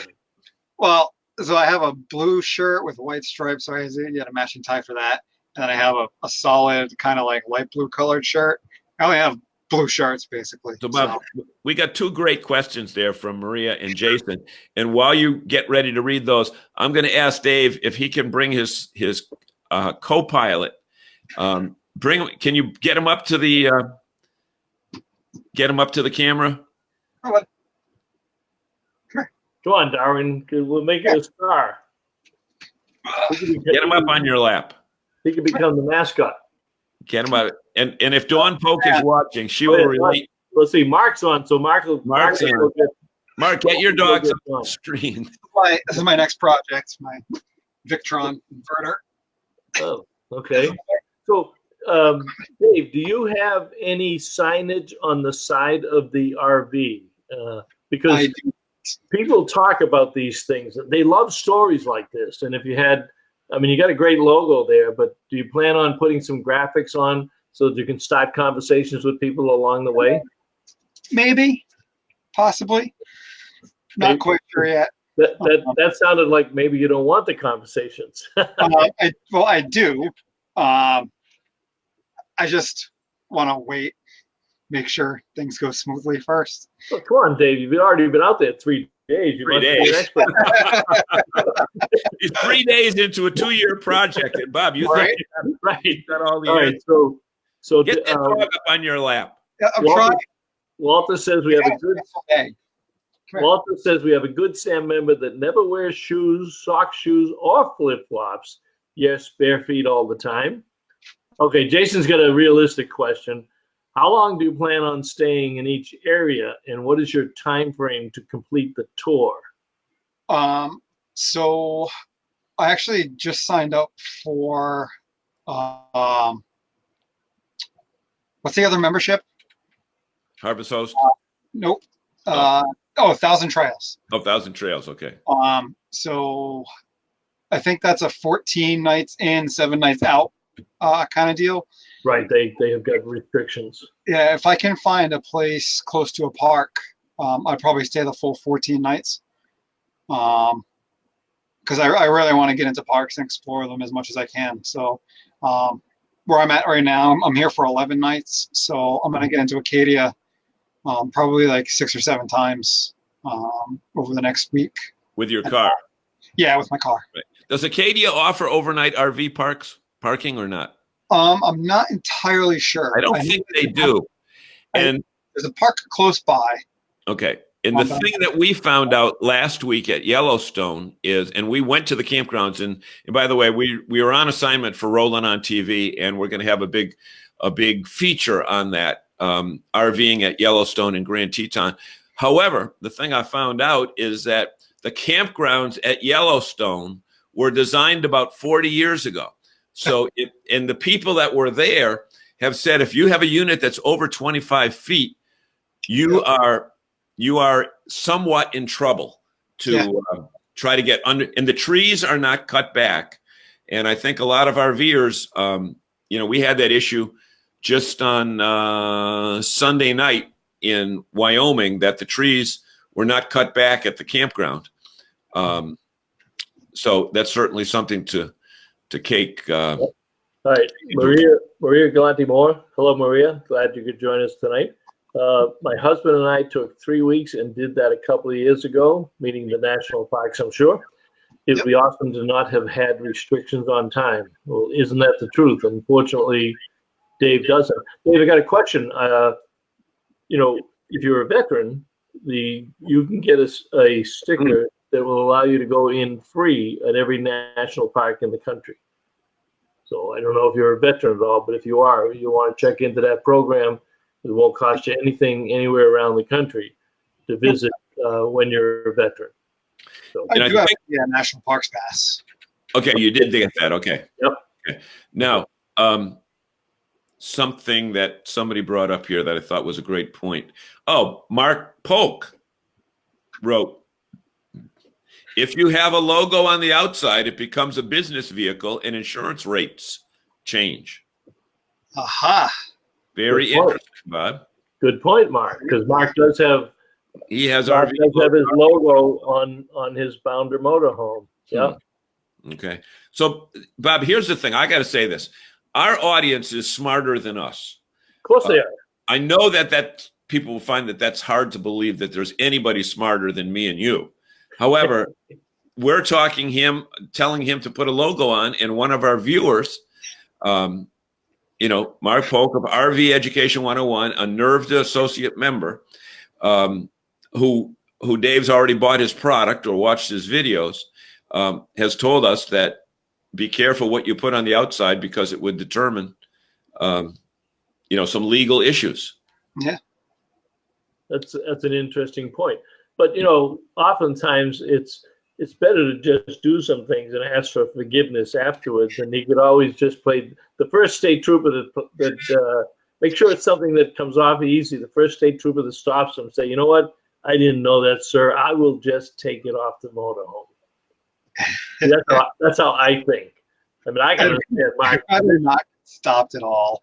well, so I have a blue shirt with white stripes, so I had to get a matching tie for that. And then I have a solid kind of like light blue colored shirt. I only have blue shirts basically. so, Bob, we got two great questions there from Maria and Jason. And while you get ready to read those, I'm going to ask Dave if he can bring his co-pilot. Can you get him up to the camera? Oh, what? Come on, Darwin. 'Cause we'll make it a star. Get him up on your lap. He can become the mascot. Get him up. And if Dawn Polk is watching, she Go will ahead, relate. Let's see. Mark's on, so Mark's Mark's will on. get- Mark, get your dogs Mark will on get the screen. This is my next project, my Victron inverter. Oh, okay. So, Dave, do you have any signage on the side of the RV? Because I do. people talk about these things. They love stories like this. And if you had, I mean, you got a great logo there, but do you plan on putting some graphics on so that you can start conversations with people along the way? Maybe, possibly. Not Maybe. quite sure yet. That sounded like maybe you don't want the conversations. I do. I just want to wait, make sure things go smoothly first. Well, come on, Dave. You've already been out there 3 days. You 3 must be an days. expert. He's 3 days into a 2-year project. And Bob, you Right. think Right. you got all the All right. So Get that dog up on your lap. Yeah, I'm Walter, trying. Walter says we have a good. Hey, Walter says we have a good Sam member that never wears shoes, sock shoes, or flip flops. Yes, bare feet all the time. Okay, Jason's got a realistic question. How long do you plan on staying in each area, and what is your time frame to complete the tour? So I actually just signed up for what's the other membership? Harvest Host. Nope. 1,000 Trails. Oh, 1,000 Trails. Okay. So I think that's a 14 nights in, 7 nights out kind of deal. Right, they have got restrictions. Yeah, if I can find a place close to a park, I'd probably stay the full 14 nights. Because I really want to get into parks and explore them as much as I can. So where I'm at right now, I'm here for 11 nights. So I'm going to get into Acadia probably like 6 or 7 times over the next week. With your car. Yeah, with my car. Right. Does Acadia offer overnight RV parking or not? I'm not entirely sure. I don't think they do. And there's a park close by. okay. And the thing that we found out last week at Yellowstone is, and we went to the campgrounds, and by the way, we were on assignment for Rolling on TV, and we're going to have a big feature on that, RVing at Yellowstone and Grand Teton. However, the thing I found out is that the campgrounds at Yellowstone were designed about 40 years ago. So, and the people that were there have said, if you have a unit that's over 25 feet, you are somewhat in trouble to try to get under, and the trees are not cut back. And I think a lot of RVers, we had that issue just on Sunday night in Wyoming, that the trees were not cut back at the campground. So that's certainly something to cake. All right, Maria Galante-Moore. Hello, Maria. Glad you could join us tonight. My husband and I took 3 weeks and did that a couple of years ago, meeting the national parks, I'm sure. It'd be awesome to not have had restrictions on time. Well, isn't that the truth? Unfortunately, Dave doesn't. Dave, I got a question. If you're a veteran, you can get a sticker that will allow you to go in free at every national park in the country. So I don't know if you're a veteran at all, but if you are, you want to check into that program. It won't cost you anything anywhere around the country to visit when you're a veteran. So, I do have National Parks Pass. Okay, you did get that. Okay. Yep. Okay. Now, something that somebody brought up here that I thought was a great point. Oh, Mark Polk wrote, if you have a logo on the outside, it becomes a business vehicle and insurance rates change. Aha. Very Good point. interesting, Bob. Good point, Mark, because Mark does have He has Mark RV. does have his logo on his Bounder motorhome. Yeah. Okay. So, Bob, here's the thing. I got to say this. Our audience is smarter than us. Of course they are. I know that people will find that that's hard to believe that there's anybody smarter than me and you. However, we're telling him to put a logo on, and one of our viewers, Mark Polk of RV Education 101, a NERVDA associate member, who Dave's already bought his product or watched his videos, has told us that be careful what you put on the outside because it would determine, some legal issues. Yeah. That's an interesting point. But oftentimes it's better to just do some things and ask for forgiveness afterwards. And he could always just play the first state trooper that make sure it's something that comes off easy. The first state trooper that stops him, say, you know what? I didn't know that, sir. I will just take it off the motorhome. That's how I think. I mean, I can understand Mark. I'd rather not stopped at all.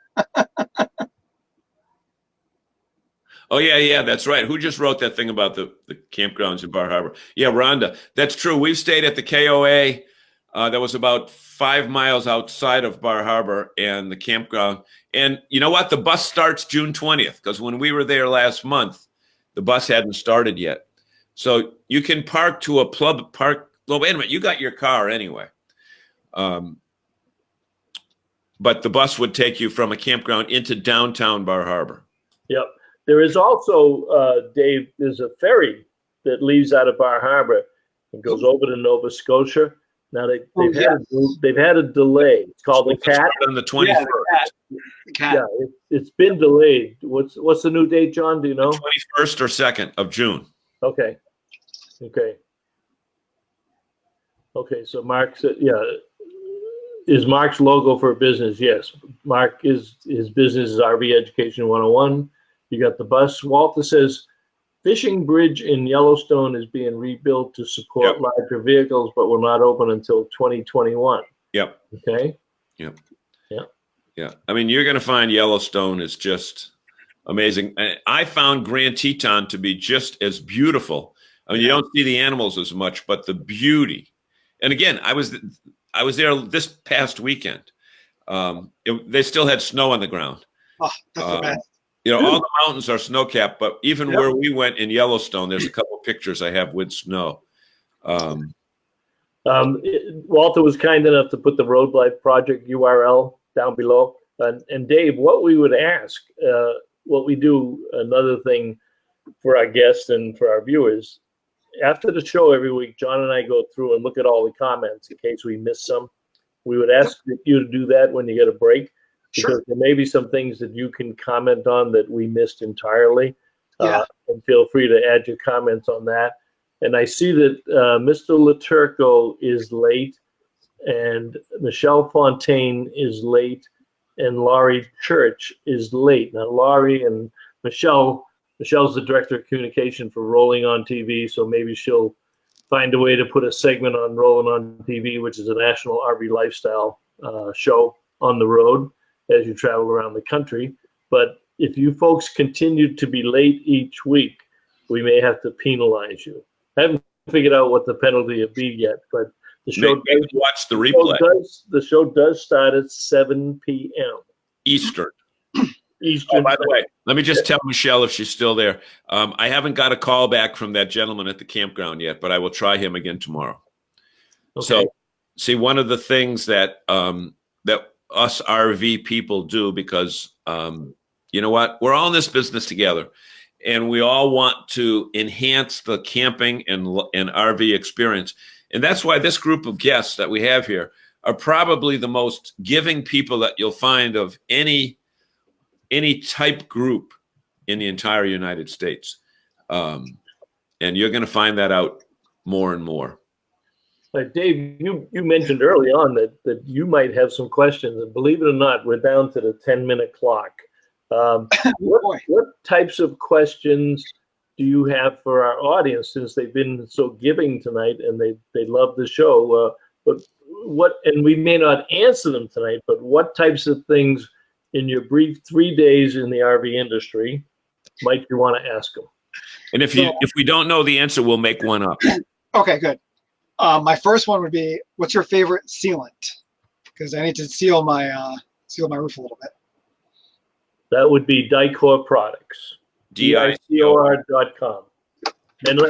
Oh, yeah, that's right. Who just wrote that thing about the campgrounds in Bar Harbor? Yeah, Rhonda. That's true. We've stayed at the KOA that was about 5 miles outside of Bar Harbor and the campground. And you know what? The bus starts June 20th because when we were there last month, the bus hadn't started yet. So you can park to a plug park. Well, wait a minute. You got your car anyway. But the bus would take you from a campground into downtown Bar Harbor. Yep. There is also, Dave, there's a ferry that leaves out of Bar Harbor and goes over to Nova Scotia. Now they've had a delay. It's called the Cat. On the 21st. Yeah, the cat. Yeah, it's been delayed. What's the new date, John? Do you know? 21st or 2nd of June. Okay. So Mark said, yeah. Is Mark's logo for a business? Yes. Mark his business is RV Education 101. You got the bus. Walter says, Fishing Bridge in Yellowstone is being rebuilt to support larger vehicles, but will not open until 2021. Yep. Okay. Yep. Yeah. Yeah. I mean, you're going to find Yellowstone is just amazing. I found Grand Teton to be just as beautiful. I mean, you don't see the animals as much, but the beauty. And again, I was there this past weekend. They still had snow on the ground. Oh, that's the best. All the mountains are snow-capped, but even where we went in Yellowstone, there's a couple of pictures I have with snow. Walter was kind enough to put the Road Life Project URL down below. And Dave, what we would ask, what we do, another thing for our guests and for our viewers, after the show every week, John and I go through and look at all the comments in case we miss some. We would ask you to do that when you get a break. Because there may be some things that you can comment on that we missed entirely. And feel free to add your comments on that. And I see that Mr. Laturco is late, and Michelle Fontaine is late, and Laurie Church is late. Now, Laurie and Michelle's the director of communication for Rolling on TV, so maybe she'll find a way to put a segment on Rolling on TV, which is a national RV lifestyle show on the road as you travel around the country. But if you folks continue to be late each week, we may have to penalize you. I haven't figured out what the penalty would be yet, but the show does watch the replay. The show does start at 7 p.m. Eastern. Eastern. Oh, by the way, let me just tell Michelle if she's still there. I haven't got a call back from that gentleman at the campground yet, but I will try him again tomorrow. Okay. So, see, one of the things that that us RV people do, because you know what, we're all in this business together, and we all want to enhance the camping and RV experience, and that's why this group of guests that we have here are probably the most giving people that you'll find of any type group in the entire United States, and you're going to find that out more and more. Dave, you mentioned early on that you might have some questions, and believe it or not, we're down to the 10-minute clock. What types of questions do you have for our audience, since they've been so giving tonight and they love the show? But what, and we may not answer them tonight, but what types of things in your brief 3 days in the RV industry might you want to ask them? And if we don't know the answer, we'll make one up. Okay, good. My first one would be, what's your favorite sealant? Because I need to seal my roof a little bit. That would be Dicor Products. DICOR.com. And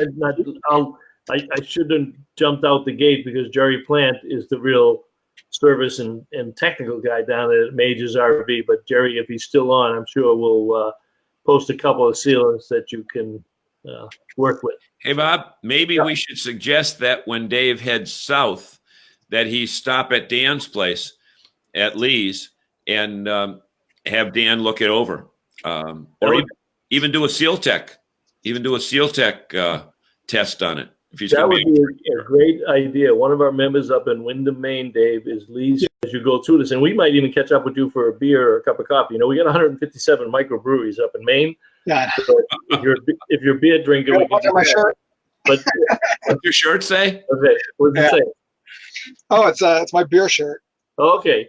I shouldn't have jumped out the gate because Jerry Plant is the real service and technical guy down at Majors RV. But Jerry, if he's still on, I'm sure we'll post a couple of sealants that you can work with. Hey, Bob, maybe we should suggest that when Dave heads south, that he stop at Dan's place at Lee's and have Dan look it over, or even do a Seal Tech, test on it. If he's that would be a great idea. One of our members up in Wyndham, Maine, Dave, is Lee's. As you go through this, and we might even catch up with you for a beer or a cup of coffee. You know, we got 157 microbreweries up in Maine. Yeah. So if you're a beer drinker, we can my shirt. But what's your shirt say? Okay, what does it say? Oh, it's my beer shirt. Okay.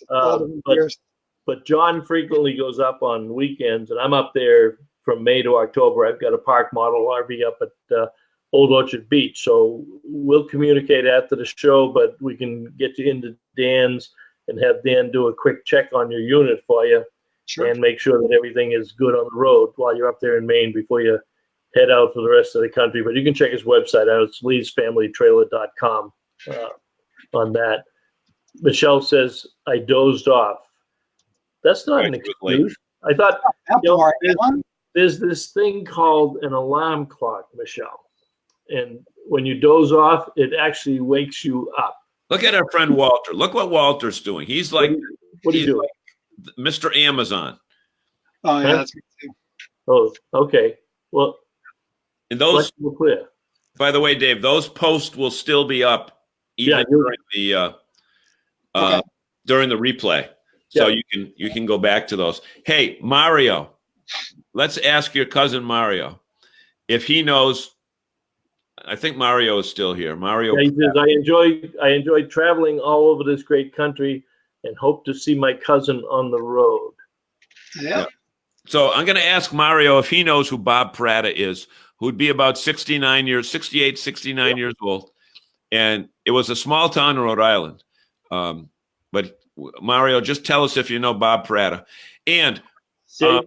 But John frequently goes up on weekends, and I'm up there from May to October. I've got a park model RV up at Old Orchard Beach. So we'll communicate after the show, but we can get you into Dan's and have Dan do a quick check on your unit for you. Sure. And make sure that everything is good on the road while you're up there in Maine before you head out for the rest of the country. But you can check his website out. It's leesfamilytrailer.com on that. Michelle says, I dozed off. That's not an excuse. I thought there's this thing called an alarm clock, Michelle. And when you doze off, it actually wakes you up. Look at our friend Walter. Look what Walter's doing. He's like, what are you doing? Like Mr. Amazon. Oh, yeah, that's me too. Oh, okay. Well, and those, clear. By the way, Dave, those posts will still be up even during the replay. So you can go back to those. Hey, Mario, let's ask your cousin Mario if he knows. I think Mario is still here. Mario, he says, I enjoy traveling all over this great country and hope to see my cousin on the road. Yeah. So I'm going to ask Mario if he knows who Bob Prata is, who'd be about 69 years old. And it was a small town in Rhode Island. But Mario, just tell us if you know Bob Prata. And Dave,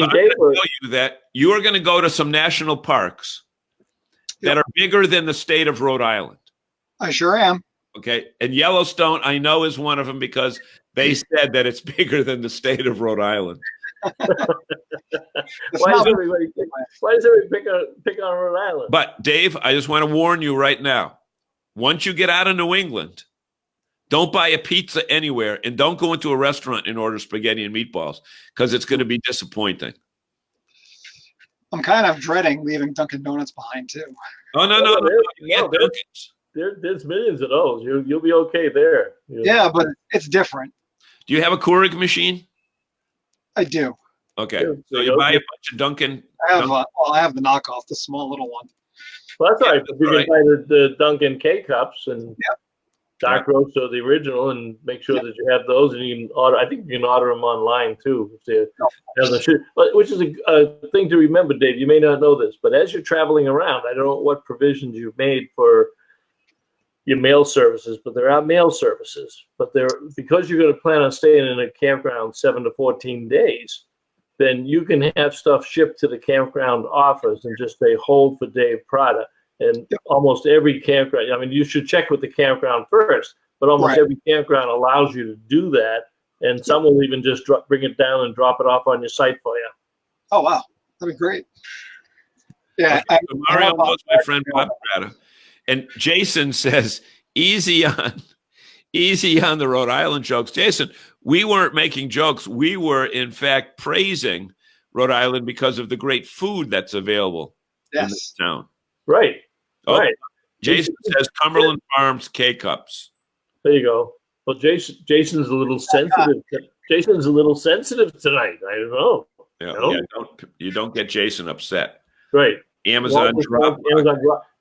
I'm going to tell you that you are going to go to some national parks that are bigger than the state of Rhode Island. I sure am. Okay. And Yellowstone, I know, is one of them because they said that it's bigger than the state of Rhode Island. Why does everybody pick on Rhode Island? But Dave, I just want to warn you right now. Once you get out of New England, don't buy a pizza anywhere and don't go into a restaurant and order spaghetti and meatballs because it's going to be disappointing. I'm kind of dreading leaving Dunkin' Donuts behind too. Oh, no. There's millions of those. You'll be okay there. Yeah, but it's different. Do you have a Keurig machine? I do. Okay. So you buy a bunch of Dunkin'. I have the knockoff, the small little one. Well, that's all right. You can buy the Dunkin' K-Cups and dark roast or the original and make sure that you have those. And you can order. I think you can order them online too. Which is a thing to remember, Dave. You may not know this, but as you're traveling around, I don't know what provisions you've made for your mail services, but there are mail services. But because you're going to plan on staying in a campground 7 to 14 days, then you can have stuff shipped to the campground office and just say, hold for Dave Prata. And almost every campground, I mean, you should check with the campground first, but almost every campground allows you to do that. And some will even just bring it down and drop it off on your site for you. Oh, wow. That'd be great. Yeah. Mario knows my friend Bob Prata. And Jason says, easy on the Rhode Island jokes. Jason, we weren't making jokes. We were, in fact, praising Rhode Island because of the great food that's available in this town. Right. Oh, right. Jason says Cumberland Farms K-Cups. There you go. Well, Jason's a little sensitive. Jason's a little sensitive tonight. I don't know. You don't get Jason upset. Right. Amazon drop.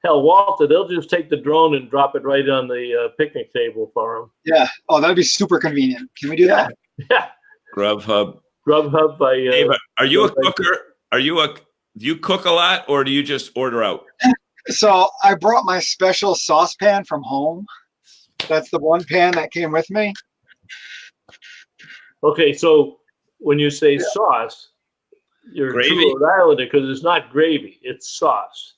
Hell, Walter, they'll just take the drone and drop it right on the picnic table for them. Yeah. Oh, that'd be super convenient. Can we do that? Yeah. Grubhub. Grubhub by. Dave, are you a cooker? Do you cook a lot, or do you just order out? So I brought my special saucepan from home. That's the one pan that came with me. Okay, so when you say sauce, you're a Gravy? true Rhode Islander because it's not gravy; it's sauce.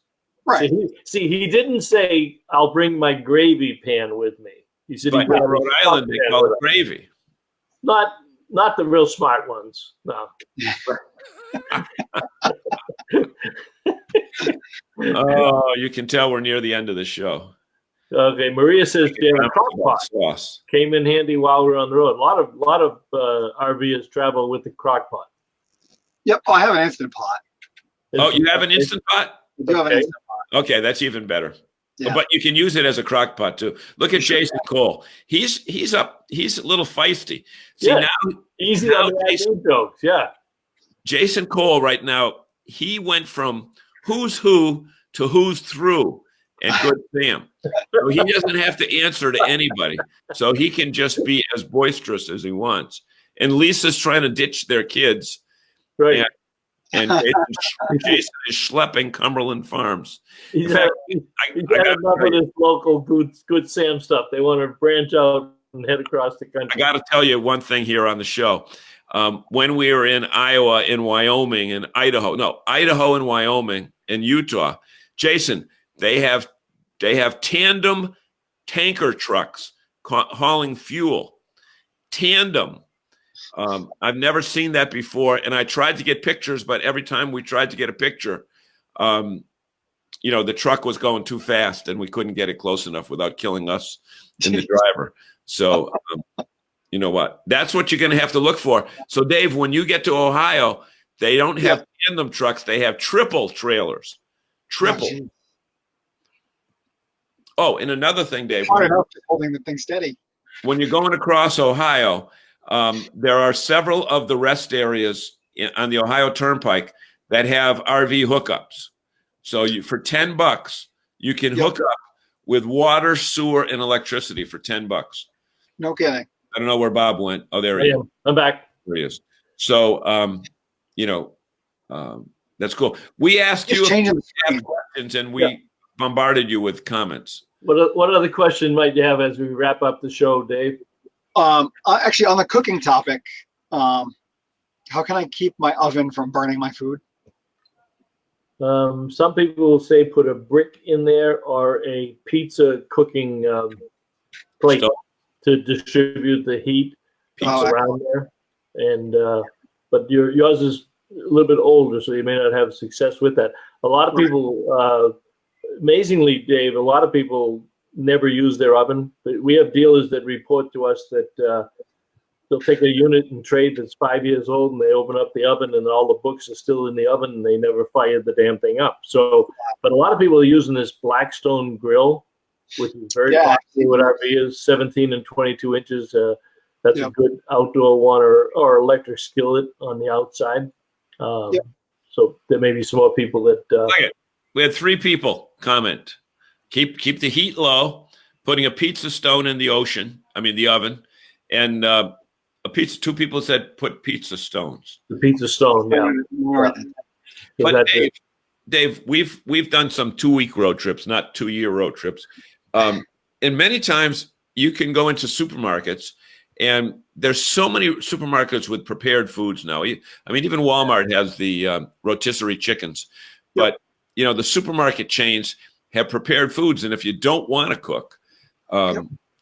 Right. See, he didn't say, "I'll bring my gravy pan with me." He said, But he brought in Rhode his Island, they saucepan call with it him. gravy. Not the real smart ones. No. Oh, you can tell we're near the end of the show. Okay, Maria says they have a crock pot. Sauce. Came in handy while we were on the road. A lot of RVers travel with the crock pot. Yep. Oh, I have an Instant Pot. Oh, you have an Instant Pot? We do have an Okay. Instant Pot. Okay, that's even better. Yeah. But you can use it as a crock pot too. Look at Jason Cole. He's a little feisty. See, Yeah. now Easy Now, on the Jason- afternoon jokes. Yeah. Jason Cole right now, he went from who's who to who's through and Good Sam. So he doesn't have to answer to anybody. So he can just be as boisterous as he wants. And Lisa's trying to ditch their kids. Right. Yeah. And Jason is schlepping Cumberland Farms. He's In had, fact, he's I had got enough of this local good Sam stuff. They want to branch out and head across the country. to tell you one thing here on the show. When we were in Iowa, in Wyoming, and Idaho and Wyoming and Utah, Jason, they have tandem tanker trucks hauling fuel. Tandem. I've never seen that before, and I tried to get pictures, but every time we tried to get a picture, the truck was going too fast, and we couldn't get it close enough without killing us and the driver. So, you know what? That's what you're going to have to look for. So, Dave, when you get to Ohio, they don't have tandem trucks; they have triple trailers. Triple. Oh, and another thing, Dave. Hard enough just holding the thing steady. When you're going across Ohio, there are several of the rest areas on the Ohio Turnpike that have RV hookups. So for $10, you can hook up with water, sewer, and electricity for $10. No kidding. I don't know where Bob went. Oh, there he is. I'm back. There he is. So, that's cool. We asked Just you changing the screen. questions, and we bombarded you with comments. What other question might you have as we wrap up the show, Dave? Actually, on the cooking topic, how can I keep my oven from burning my food? Some people will say put a brick in there or a pizza cooking plate Stove. to distribute the heat Oh, around there. And but yours is a little bit older, so you may not have success with that. A lot of people, amazingly, Dave, a lot of people never use their oven. We have dealers that report to us that they'll take a unit and trade that's 5 years old, and they open up the oven, and all the books are still in the oven, and they never fired the damn thing up. So, but a lot of people are using this Blackstone grill, which is very popular with RVers, 17 and 22 inches. That's a good outdoor one, or electric skillet on the outside. So there may be some more people that. We had 3 people comment. Keep the heat low, putting a pizza stone in the oven, and 2 people said put pizza stones. The pizza stone, yeah. But Dave, we've done some 2-week road trips, not 2-year road trips. And many times you can go into supermarkets, and there's so many supermarkets with prepared foods now. I mean, even Walmart has the rotisserie chickens, but the supermarket chains have prepared foods, and if you don't want to cook,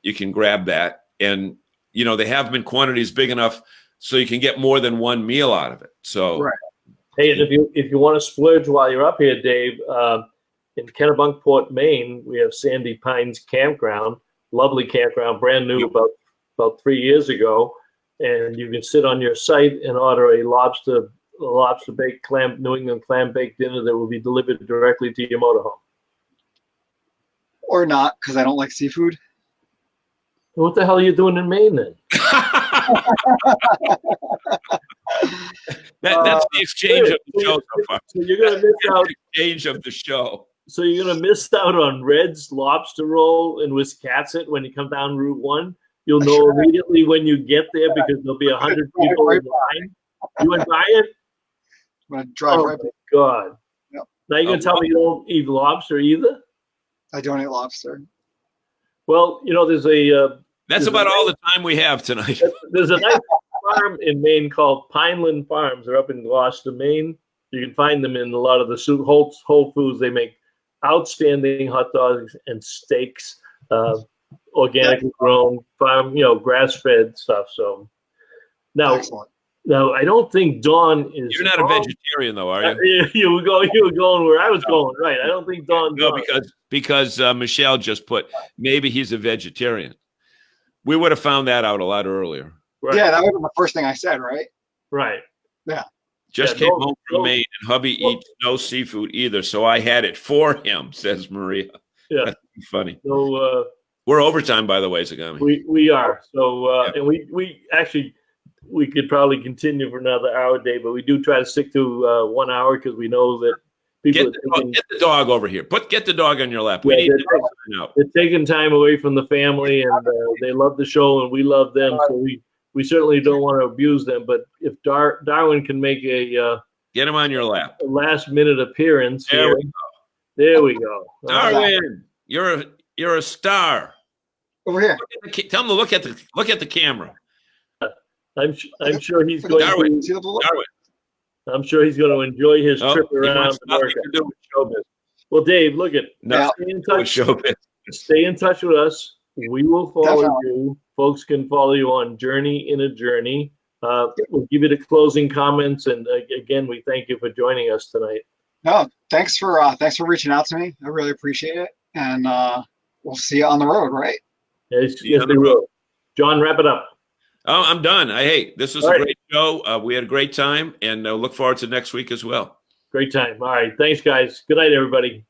you can grab that, and they have them in quantities big enough so you can get more than one meal out of it. So, hey, and if you want to splurge while you're up here, Dave, in Kennebunkport, Maine, we have Sandy Pines Campground, lovely campground, brand new, about 3 years ago, and you can sit on your site and order a lobster baked clam, New England clam baked dinner that will be delivered directly to your motorhome. Or not, because I don't like seafood. What the hell are you doing in Maine then? That's the exchange of the show so far. So you're gonna miss out. Exchange of the show. So you're gonna miss out on Red's Lobster Roll in Wiscasset when you come down Route 1. You'll know Sure. immediately when you get there because there'll be 100 people in line. You went by it? I'm gonna drive Oh right. my God! Yep. Now you're gonna tell me you don't eat lobster either? I don't eat lobster. Well, there's a That's There's about a- all the time we have tonight. there's a nice farm in Maine called Pineland Farms. They're up in Gloucester, Maine. You can find them in a lot of the Whole Foods. They make outstanding hot dogs and steaks, organically grown, farm, grass-fed stuff. So now, Excellent. I don't think Dawn is. You're not a vegetarian, though, are you? You were going where I was going, right? I don't think Dawn. No, because Michelle just put maybe he's a vegetarian. We would have found that out a lot earlier. Right, Yeah, that was the first thing I said, right? right. Just Yeah, came no- home from no- Maine, and hubby no- eats no seafood either, so I had it for him, says Maria. Yeah. That's funny. So We're overtime, by the way, Zagami. we are. So Yeah. and we actually we could probably continue for another hour, Dave, but we do try to stick to 1 hour because we know that people Get the dog over here. Get the dog on your lap. We Yeah, need they're- to sign out. they're taking time away from the family, and they love the show, and we love them. So we certainly don't want to abuse them. But if Darwin can make a Get him on your lap. last minute appearance, There here, we there we go. All right. Darwin, you're a star. Over here. Tell him to look at the camera. I'm sure he's Look at going Darwin. See the blue? Darwin. I'm sure he's going to enjoy his Oh, trip he around wants nothing America. to do with showbiz. Well, Dave, look at No, stay in with touch. showbiz. Stay in touch with us. We will follow Definitely. you. Folks can follow you on Journey in a Journey. We'll give you the closing comments, and again, we thank you for joining us tonight. No, thanks for reaching out to me. I really appreciate it, and we'll see you on the road, right? Yes, See you on the we road. will. John, wrap it up. Oh, I'm done. Hey, this was All a right. great show. We had a great time, and look forward to next week as well. Great time. All right. Thanks, guys. Good night, everybody.